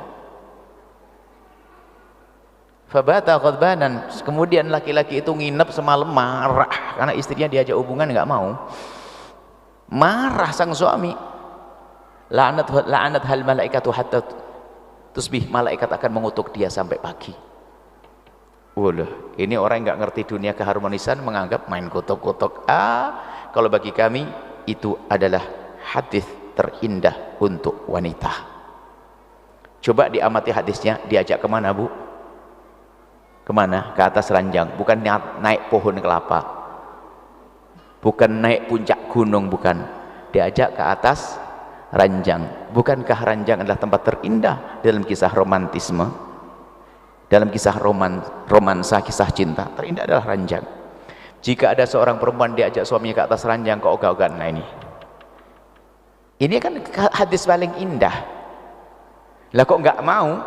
fabata ghadbanan, kemudian laki-laki itu nginep semalam marah karena istrinya diajak hubungan nggak mau, marah sang suami, la'anat hal malaikatu hatta tusbih, malaikat akan mengutuk dia sampai pagi. Ini orang yang nggak ngerti dunia keharmonisan menganggap main kutuk-kutuk. Kalau bagi kami itu adalah hadis terindah untuk wanita. Coba diamati hadisnya, diajak kemana bu? Kemana? Ke atas ranjang, bukan naik pohon kelapa, bukan naik puncak gunung, bukan, diajak ke atas ranjang. Bukankah ranjang adalah tempat terindah dalam kisah romantisme, dalam kisah romansa, kisah cinta? Terindah adalah ranjang. Jika ada seorang perempuan diajak suaminya ke atas ranjang, kok ogah-ogahan, nah ini kan hadis paling indah. Lah kok nggak mau,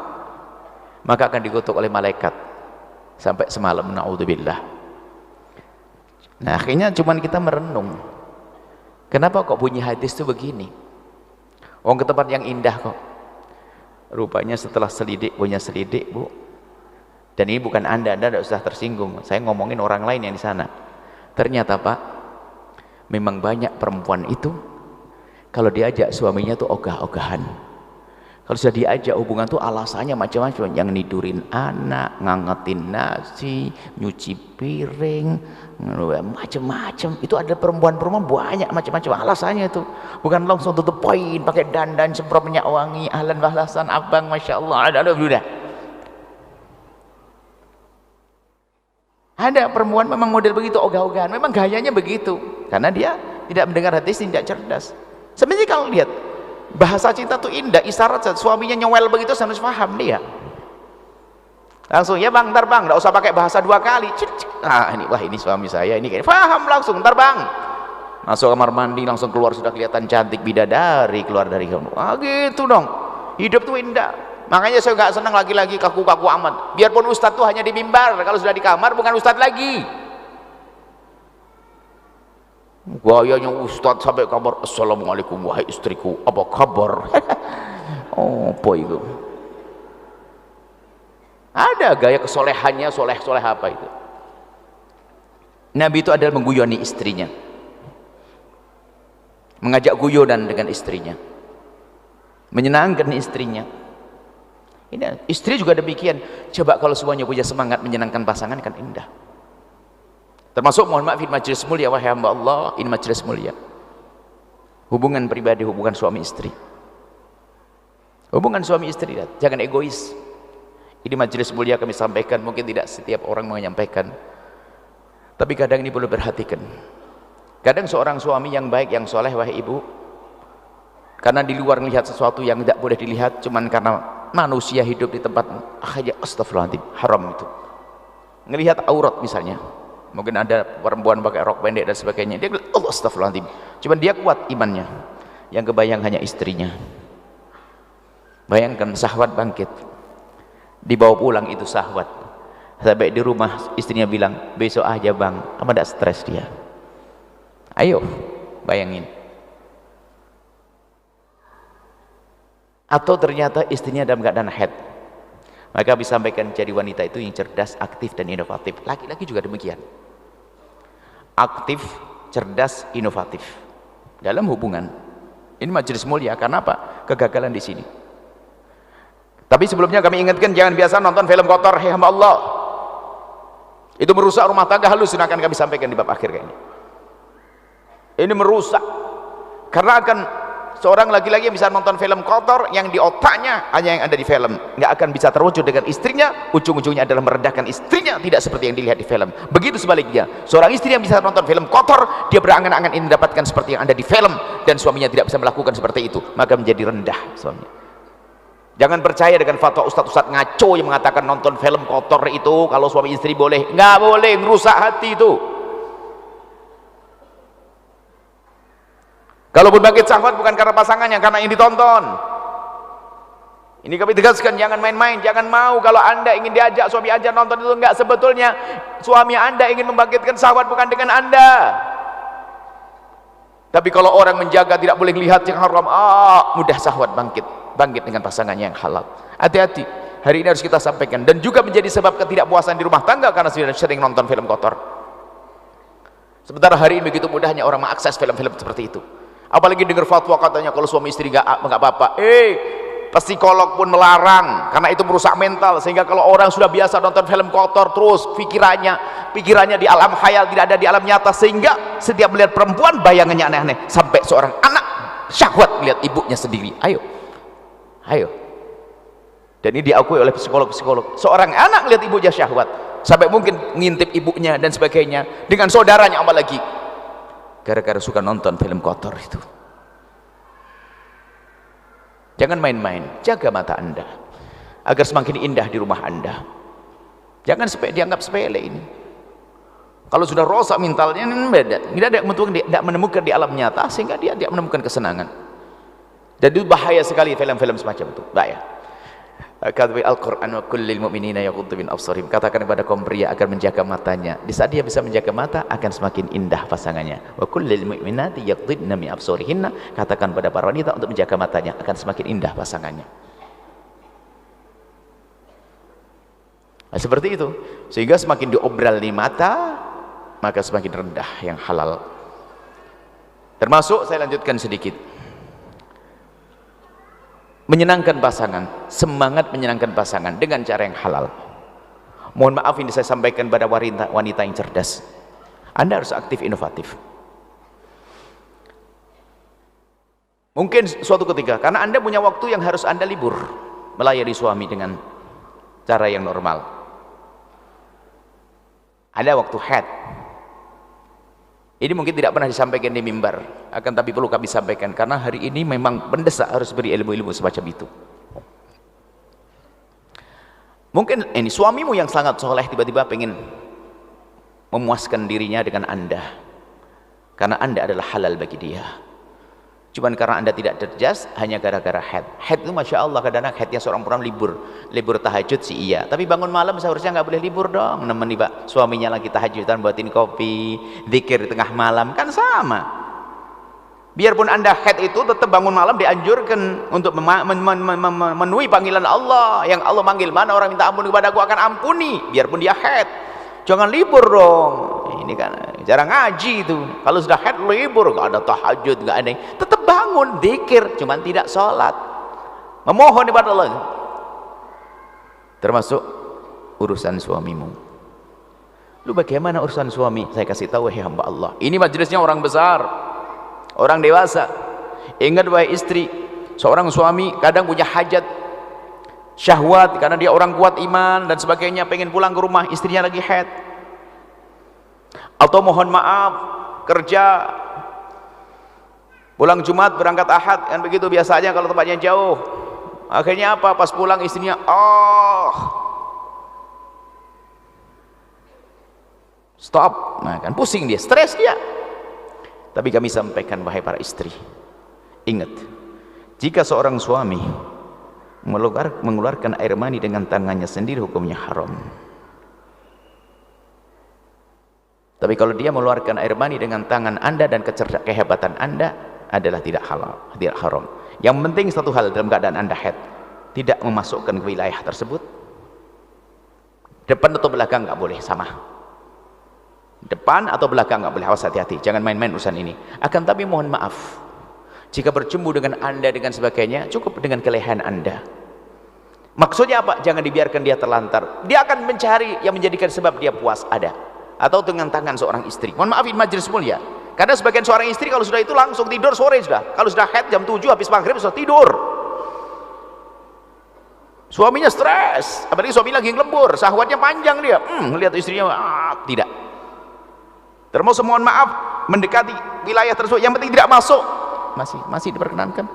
maka akan dikutuk oleh malaikat sampai semalam, naudzubillah. Nah akhirnya cuman kita merenung, kenapa kok bunyi hadis itu begini, ke tempat yang indah kok. Rupanya setelah selidik, punya selidik bu, dan ini bukan anda tidak usah tersinggung, saya ngomongin orang lain yang di sana. Ternyata pak, memang banyak perempuan itu kalau diajak suaminya tuh ogah-ogahan. Kalau sudah diajak hubungan tuh alasannya macam-macam, yang nidurin anak, ngangetin nasi, nyuci piring, macam-macam. Itu ada perempuan-perempuan banyak macam-macam alasannya itu. Bukan langsung tutup poin, pakai dandan, semprot minyak wangi, ahlan bahlasan abang, Masya Allah, ada udah. Ada perempuan memang model begitu, ogah-ogahan, memang gayanya begitu, karena dia tidak mendengar hadis, tidak cerdas. Sebenarnya kalau lihat bahasa cinta tuh indah, isyarat suaminya nyowel begitu harus paham dia. Langsung ya bang, ntar bang, nggak usah pakai bahasa dua kali. Wah ini suami saya, ini kayak paham langsung, ntar bang. Masuk kamar mandi langsung keluar sudah kelihatan cantik bidadari keluar dari kamu. Gitu dong. Hidup tuh indah. Makanya saya nggak senang laki-laki kaku-kaku amat. Biarpun ustadz tuh hanya di mimbar, kalau sudah di kamar bukan ustadz lagi. Gayanya ustadz sampai kabar, assalamualaikum wahai istriku, apa kabar? Oh boy itu. Ada gaya kesolehannya, soleh apa itu. Nabi itu adalah mengguyoni istrinya, mengajak guyonan dengan istrinya, menyenangkan istrinya. Ini istri juga demikian. Coba kalau semuanya punya semangat menyenangkan pasangan kan indah. Termasuk mohon maaf, ini majelis mulia wahai hamba Allah, ini majelis mulia. Hubungan pribadi, hubungan suami istri. Hubungan suami istri, jangan egois. Ini majelis mulia kami sampaikan, mungkin tidak setiap orang menyampaikan. Tapi kadang ini perlu perhatikan. Kadang seorang suami yang baik, yang soleh wahai ibu, karena di luar melihat sesuatu yang tidak boleh dilihat, cuman karena manusia hidup di tempat astagfirullahaladzim, haram itu. Ngelihat aurat misalnya. Mungkin ada perempuan pakai rok pendek dan sebagainya, dia bilang Allah astagfirullahaladzim, cuman dia kuat imannya, yang kebayang hanya istrinya. Bayangkan syahwat bangkit, dibawa pulang itu syahwat, sampai di rumah istrinya bilang besok aja bang, apa tidak stres dia. Ayo bayangin. Atau ternyata istrinya dalam keadaan haid, maka bisa sampaikan jadi wanita itu yang cerdas, aktif dan inovatif. Laki-laki juga demikian, aktif, cerdas, inovatif dalam hubungan. Ini majelis mulia karena apa? Kegagalan di sini. Tapi sebelumnya kami ingatkan, jangan biasa nonton film kotor, hei hamba Allah. Itu merusak rumah tangga halus, akan kami sampaikan di bab akhir kayaknya. Ini merusak, karena akan seorang laki-laki yang bisa nonton film kotor yang di otaknya hanya yang ada di film, nggak akan bisa terwujud dengan istrinya, ujung-ujungnya adalah merendahkan istrinya, tidak seperti yang dilihat di film. Begitu sebaliknya, seorang istri yang bisa nonton film kotor, dia berangan-angan ingin mendapatkan seperti yang ada di film, dan suaminya tidak bisa melakukan seperti itu, maka menjadi rendah suaminya. Jangan percaya dengan fatwa ustadz-ustadz ngaco yang mengatakan nonton film kotor itu kalau suami istri boleh. Nggak boleh, merusak hati itu. Kalaupun bangkit syahwat bukan karena pasangannya, karena yang ditonton. Ini kami tegaskan, jangan main-main, jangan mau kalau anda ingin diajak suami aja nonton itu. Enggak, sebetulnya suami anda ingin membangkitkan syahwat bukan dengan anda. Tapi kalau orang menjaga tidak boleh lihat yang haram, mudah syahwat bangkit dengan pasangannya yang halal. Hati-hati, hari ini harus kita sampaikan. Dan juga menjadi sebab ketidakpuasan di rumah tangga karena sudah sering nonton film kotor. Sementara hari ini begitu mudahnya orang mengakses film-film seperti itu. Apalagi dengar fatwa katanya kalau suami istri nggak apa-apa. Psikolog pun melarang karena itu merusak mental, sehingga kalau orang sudah biasa nonton film kotor terus pikirannya di alam khayal, tidak ada di alam nyata, sehingga setiap melihat perempuan bayangannya aneh-aneh, sampai seorang anak syahwat melihat ibunya sendiri. Ayo, dan ini diakui oleh psikolog-psikolog. Seorang anak melihat ibunya syahwat, sampai mungkin ngintip ibunya dan sebagainya, dengan saudaranya apalagi, gara-gara suka nonton film kotor itu. Jangan main-main, jaga mata anda agar semakin indah di rumah anda. Jangan dianggap sepele ini. Kalau sudah rosak mentalnya, tidak menemukan di alam nyata, sehingga dia tidak menemukan kesenangan. Dan itu bahaya sekali film-film semacam itu, bahaya. Katakan Al-Quran, wa kullil mu'minina yaghuddu min absarihim, katakan kepada kaum pria agar menjaga matanya. Di saat dia bisa menjaga mata, akan semakin indah pasangannya. Wa kullil mu'minati yaghdudna min absarihinna, katakan pada para wanita untuk menjaga matanya, akan semakin indah pasangannya. Nah, seperti itu. Sehingga semakin diobral di mata, maka semakin rendah yang halal. Termasuk, saya lanjutkan sedikit, menyenangkan pasangan, semangat menyenangkan pasangan dengan cara yang halal. Mohon maaf, ini saya sampaikan pada wanita yang cerdas. Anda harus aktif, inovatif. Mungkin suatu ketika, karena Anda punya waktu yang harus Anda libur, melayani suami dengan cara yang normal. Ada waktu haid. Ini mungkin tidak pernah disampaikan di mimbar, akan tapi perlu kami sampaikan karena hari ini memang mendesak harus beri ilmu-ilmu semacam itu. Mungkin ini suamimu yang sangat soleh tiba-tiba pengen memuaskan dirinya dengan Anda, karena Anda adalah halal bagi dia. Cuman karena anda tidak terjas, hanya gara-gara head. Head itu Masya Allah, kadang-kadang headnya seorang perempuan libur tahajud sih iya, tapi bangun malam seharusnya nggak boleh libur dong, nemeni pak suaminya lagi tahajudan, buatin kopi, zikir di tengah malam, kan sama. Biarpun anda head itu tetap bangun malam dianjurkan untuk memenuhi panggilan Allah. Yang Allah manggil, mana orang minta ampun kepada aku akan ampuni, biarpun dia head. Jangan libur dong, ini kan jarang ngaji itu. Kalau sudah head libur, nggak ada tahajud, nggak ada, tetap bangun zikir, cuman tidak sholat, memohon kepada Allah. Termasuk urusan suamimu. Lu bagaimana urusan suami? Saya kasih tahu, wahai hamba Allah, ini majelisnya orang besar, orang dewasa. Ingat wahai istri, seorang suami kadang punya hajat syahwat karena dia orang kuat iman dan sebagainya, pengen pulang ke rumah, istrinya lagi haid, atau mohon maaf kerja pulang Jumat berangkat Ahad, kan begitu biasanya kalau tempatnya jauh. Akhirnya apa, pas pulang istrinya stop, nah kan pusing dia, stres dia. Tapi kami sampaikan, wahai para istri, ingat, jika seorang suami mengeluarkan air mani dengan tangannya sendiri, hukumnya haram. Tapi kalau dia mengeluarkan air mani dengan tangan anda dan kehebatan anda, adalah tidak halal, tidak haram. Yang penting satu hal, dalam keadaan anda haid, tidak memasukkan ke wilayah tersebut. Depan atau belakang nggak boleh, sama. Depan atau belakang nggak boleh, awas, hati-hati, jangan main-main urusan ini. Akan tapi mohon maaf, jika bercumbu dengan anda dengan sebagainya, cukup dengan kelehan anda. Maksudnya apa? Jangan dibiarkan dia terlantar. Dia akan mencari yang menjadikan sebab dia puas, ada. Atau dengan tangan seorang istri. Mohon maaf, ini majelis mulia. Karena sebagian seorang istri kalau sudah itu langsung tidur sore sudah. Kalau sudah haid jam 7 habis maghrib sudah tidur. Suaminya stres, apalagi suami lagi lembur, syahwatnya panjang dia. Lihat istrinya, tidak. Termasuk mohon maaf mendekati wilayah tersebut, yang penting tidak masuk. Masih diperkenankan,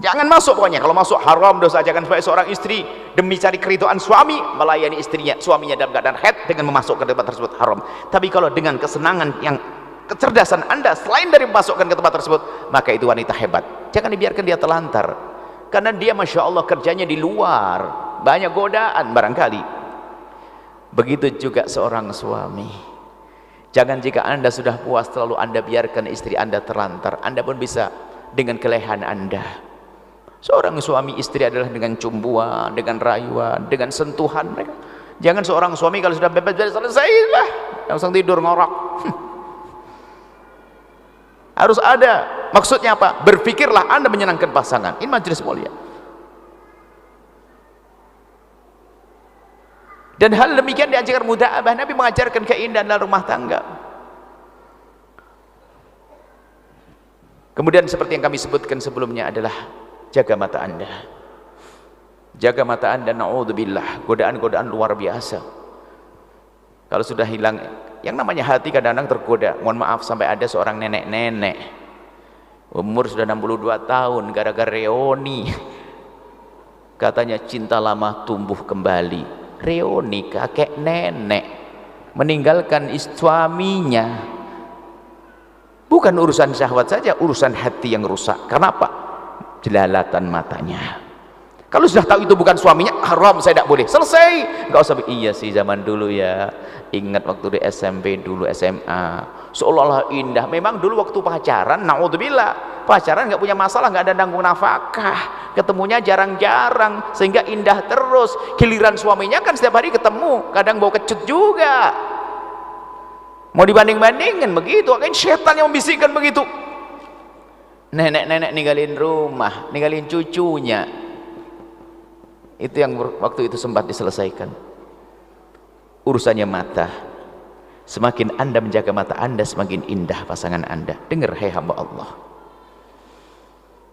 jangan masuk pokoknya. Kalau masuk haram, dosa. Jangan sebagai seorang istri demi cari keridhaan suami melayani suaminya dalam keadaan haid dengan memasukkan ke tempat tersebut, haram. Tapi kalau dengan kesenangan yang kecerdasan anda selain dari memasukkan ke tempat tersebut, maka itu wanita hebat. Jangan dibiarkan dia terlantar, karena dia Masya Allah kerjanya di luar, banyak godaan barangkali. Begitu juga seorang suami. Jangan jika anda sudah puas terlalu anda biarkan istri anda terlantar. Anda pun bisa dengan kelehan anda. Seorang suami istri adalah dengan cumbuan, dengan rayuan, dengan sentuhan mereka. Jangan seorang suami kalau sudah bebas selesailah langsung tidur ngorok. Harus ada, maksudnya apa? Berpikirlah anda menyenangkan pasangan. Ini majelis mulia. Dan hal demikian diajarkan muda'abah. Nabi mengajarkan keindahan dalam rumah tangga. Kemudian seperti yang kami sebutkan sebelumnya adalah jaga mata anda. Jaga mata anda, na'udzubillah, godaan-godaan luar biasa. Kalau sudah hilang, yang namanya hati kadang-kadang tergoda. Mohon maaf, sampai ada seorang nenek-nenek umur sudah 62 tahun gara-gara reoni. Katanya cinta lama tumbuh kembali. Reoni, kakek nenek meninggalkan suaminya. Bukan urusan syahwat saja, urusan hati yang rusak. Kenapa? Jelalatan matanya. Kalau sudah tahu itu bukan suaminya, haram, saya tidak boleh. Selesai. Enggak usah, iya sih zaman dulu ya. Ingat waktu di SMP dulu, SMA. Seolah-olah indah. Memang dulu waktu pacaran, na'udzubillah, pacaran nggak punya masalah, nggak ada nanggung nafkah. Ketemunya jarang-jarang, sehingga indah terus. Giliran suaminya kan setiap hari ketemu, kadang bau kecut juga. Mau dibanding-bandingin begitu, kan setan yang membisikkan begitu. Nenek-nenek ninggalin rumah, ninggalin cucunya. Itu yang waktu itu sempat diselesaikan. Urusannya mata. Semakin anda menjaga mata anda, semakin indah pasangan anda. Dengar, hai hamba Allah,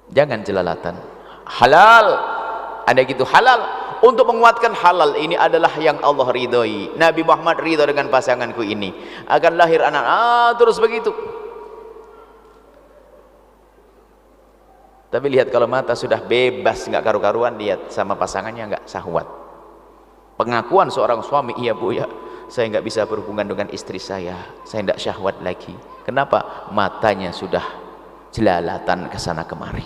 jangan jelalatan. Halal, anda gitu halal. Untuk menguatkan halal ini adalah yang Allah ridhoi. Nabi Muhammad ridho dengan pasanganku ini, akan lahir anak, terus begitu. Tapi lihat kalau mata sudah bebas, nggak karu-karuan, lihat sama pasangannya nggak syahwat. Pengakuan seorang suami, iya bu ya, saya nggak bisa berhubungan dengan istri saya tidak syahwat lagi. Kenapa? Matanya sudah jelalatan ke sana kemari.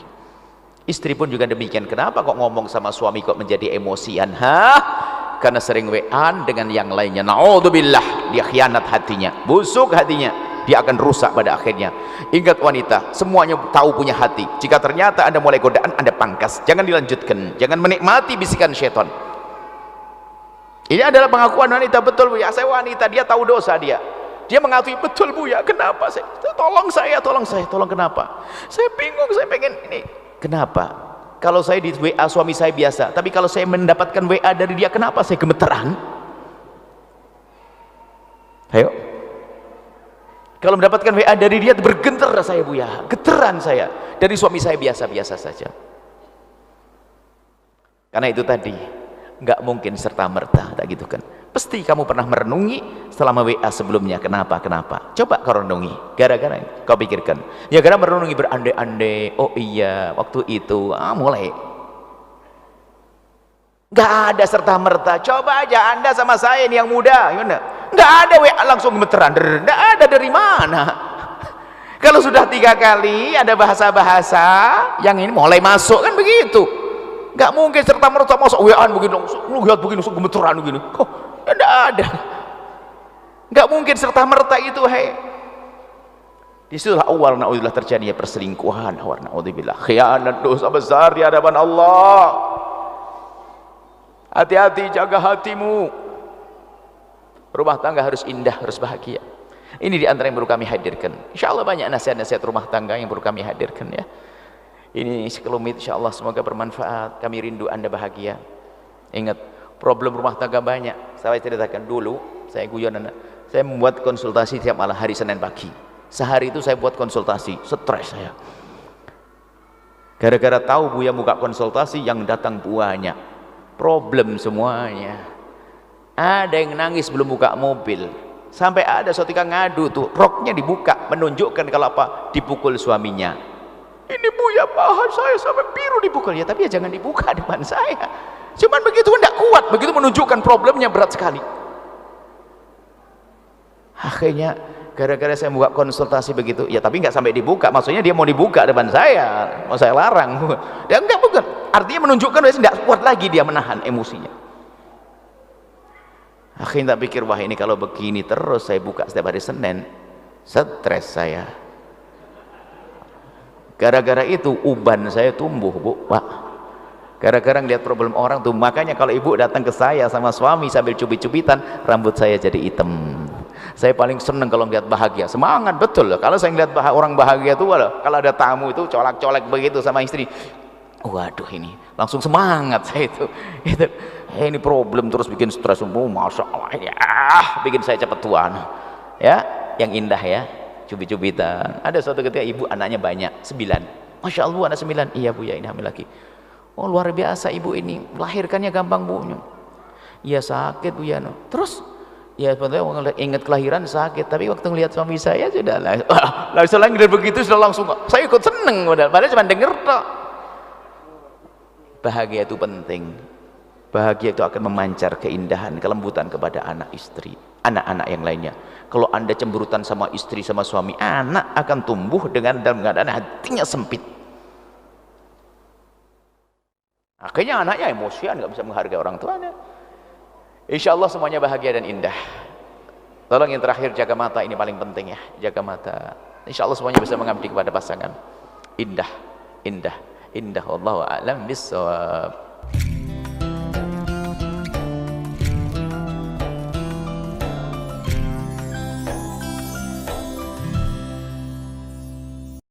Istri pun juga demikian. Kenapa kok ngomong sama suami kok menjadi emosian? Karena sering WA dengan yang lainnya. Naudzubillah, dia khianat hatinya, busuk hatinya, dia akan rusak pada akhirnya. Ingat wanita, semuanya tahu punya hati. Jika ternyata Anda mulai godaan, Anda pangkas, jangan dilanjutkan, jangan menikmati bisikan syaitan. Ini adalah pengakuan wanita. Betul Bu ya, saya wanita, dia tahu dosa dia mengakui, betul Bu ya, kenapa saya, tolong kenapa, saya bingung, saya pengen ini. Kenapa? Kalau saya di WA suami saya biasa, tapi kalau saya mendapatkan WA dari dia, kenapa saya gemeteran? Ayo, kalau mendapatkan WA dari dia bergetar saya Bu ya, geteran saya. Dari suami saya biasa-biasa saja. Karena itu tadi nggak mungkin serta merta, tak gitu kan. Pasti kamu pernah merenungi selama WA sebelumnya, kenapa? Coba kau renungi, gara-gara kau pikirkan. Ya karena merenungi berandai-andai, oh iya waktu itu, mulai. Nggak ada serta merta. Coba aja Anda sama saya ini yang muda, gimana? Nggak ada WA langsung gemeteran, nggak ada, dari mana? Kalau sudah 3 kali ada bahasa-bahasa yang ini mulai masuk kan begitu. Nggak mungkin serta merta masuk WA begini, lu lihat begini, gemeteran begini. Tidak ada, nggak mungkin serta merta itu. Disitulah awal naudzubillah terjadinya perselingkuhan, awal naudzubillah khianat, dosa besar di hadapan Allah. Hati-hati, jaga hatimu. Rumah tangga harus indah, harus bahagia. Ini di antara yang perlu kami hadirkan. Insya Allah banyak nasihat-nasihat rumah tangga yang perlu kami hadirkan ya. Ini sekelumit, insya Allah semoga bermanfaat. Kami rindu Anda bahagia. Ingat, problem rumah tangga banyak. Saya ceritakan dulu, saya guyon anak, saya membuat konsultasi tiap malam hari Senin pagi. Sehari itu saya buat konsultasi, stres saya. Gara-gara tahu Buya buka konsultasi, yang datang banyak, problem semuanya. Ada yang nangis belum buka mobil, sampai ada suatu ketika ngadu tuh, roknya dibuka, menunjukkan kalau apa, dipukul suaminya. Ini Buya bahan saya sampai biru dipukul, ya tapi ya jangan dibuka depan saya. Cuman begitu tidak kuat, begitu menunjukkan problemnya berat sekali. Akhirnya gara-gara saya buka konsultasi begitu, ya tapi nggak sampai dibuka, maksudnya dia mau dibuka depan saya, mau saya larang. Dia enggak, bukan, artinya menunjukkan dia tidak kuat lagi, dia menahan emosinya. Akhirnya tak pikir, wah ini kalau begini terus saya buka setiap hari Senin, stres saya. Gara-gara itu uban saya tumbuh Bu, Pak. Gara-gara ngeliat problem orang tuh. Makanya kalau ibu datang ke saya sama suami sambil cubit-cubitan, rambut saya jadi hitam. Saya paling seneng kalau ngeliat bahagia, semangat betul. Kalau saya ngeliat orang bahagia tuh, kalau ada tamu itu colak-colek begitu sama istri, waduh ini langsung semangat saya itu. Ini problem terus bikin stres. Masya Allah ya, bikin saya cepat tua. Ya, yang indah ya, cubit-cubitan. Ada suatu ketika ibu anaknya banyak, 9. Masya Allah anak 9. Iya Bu ya, ini hamil lagi. Oh luar biasa ibu ini, melahirkannya gampang Bu. Iya sakit Bu ya. Terus ya sebetulnya ingat kelahiran sakit, tapi waktu melihat suami saya sudah lah selain dari begitu sudah langsung saya ikut seneng, padahal cuma denger tok. Bahagia itu penting. Bahagia itu akan memancar keindahan, kelembutan kepada anak istri, anak-anak yang lainnya. Kalau Anda cemburutan sama istri, sama suami, anak akan tumbuh dengan dalam keadaan hatinya sempit. Akhirnya anaknya emosian, nggak bisa menghargai orang tuanya. Insya Allah semuanya bahagia dan indah. Tolong yang terakhir, jaga mata, ini paling penting ya, jaga mata. Insya Allah semuanya bisa mengabdi kepada pasangan. Indah, indah, indah. Wallahu a'lam bissawab.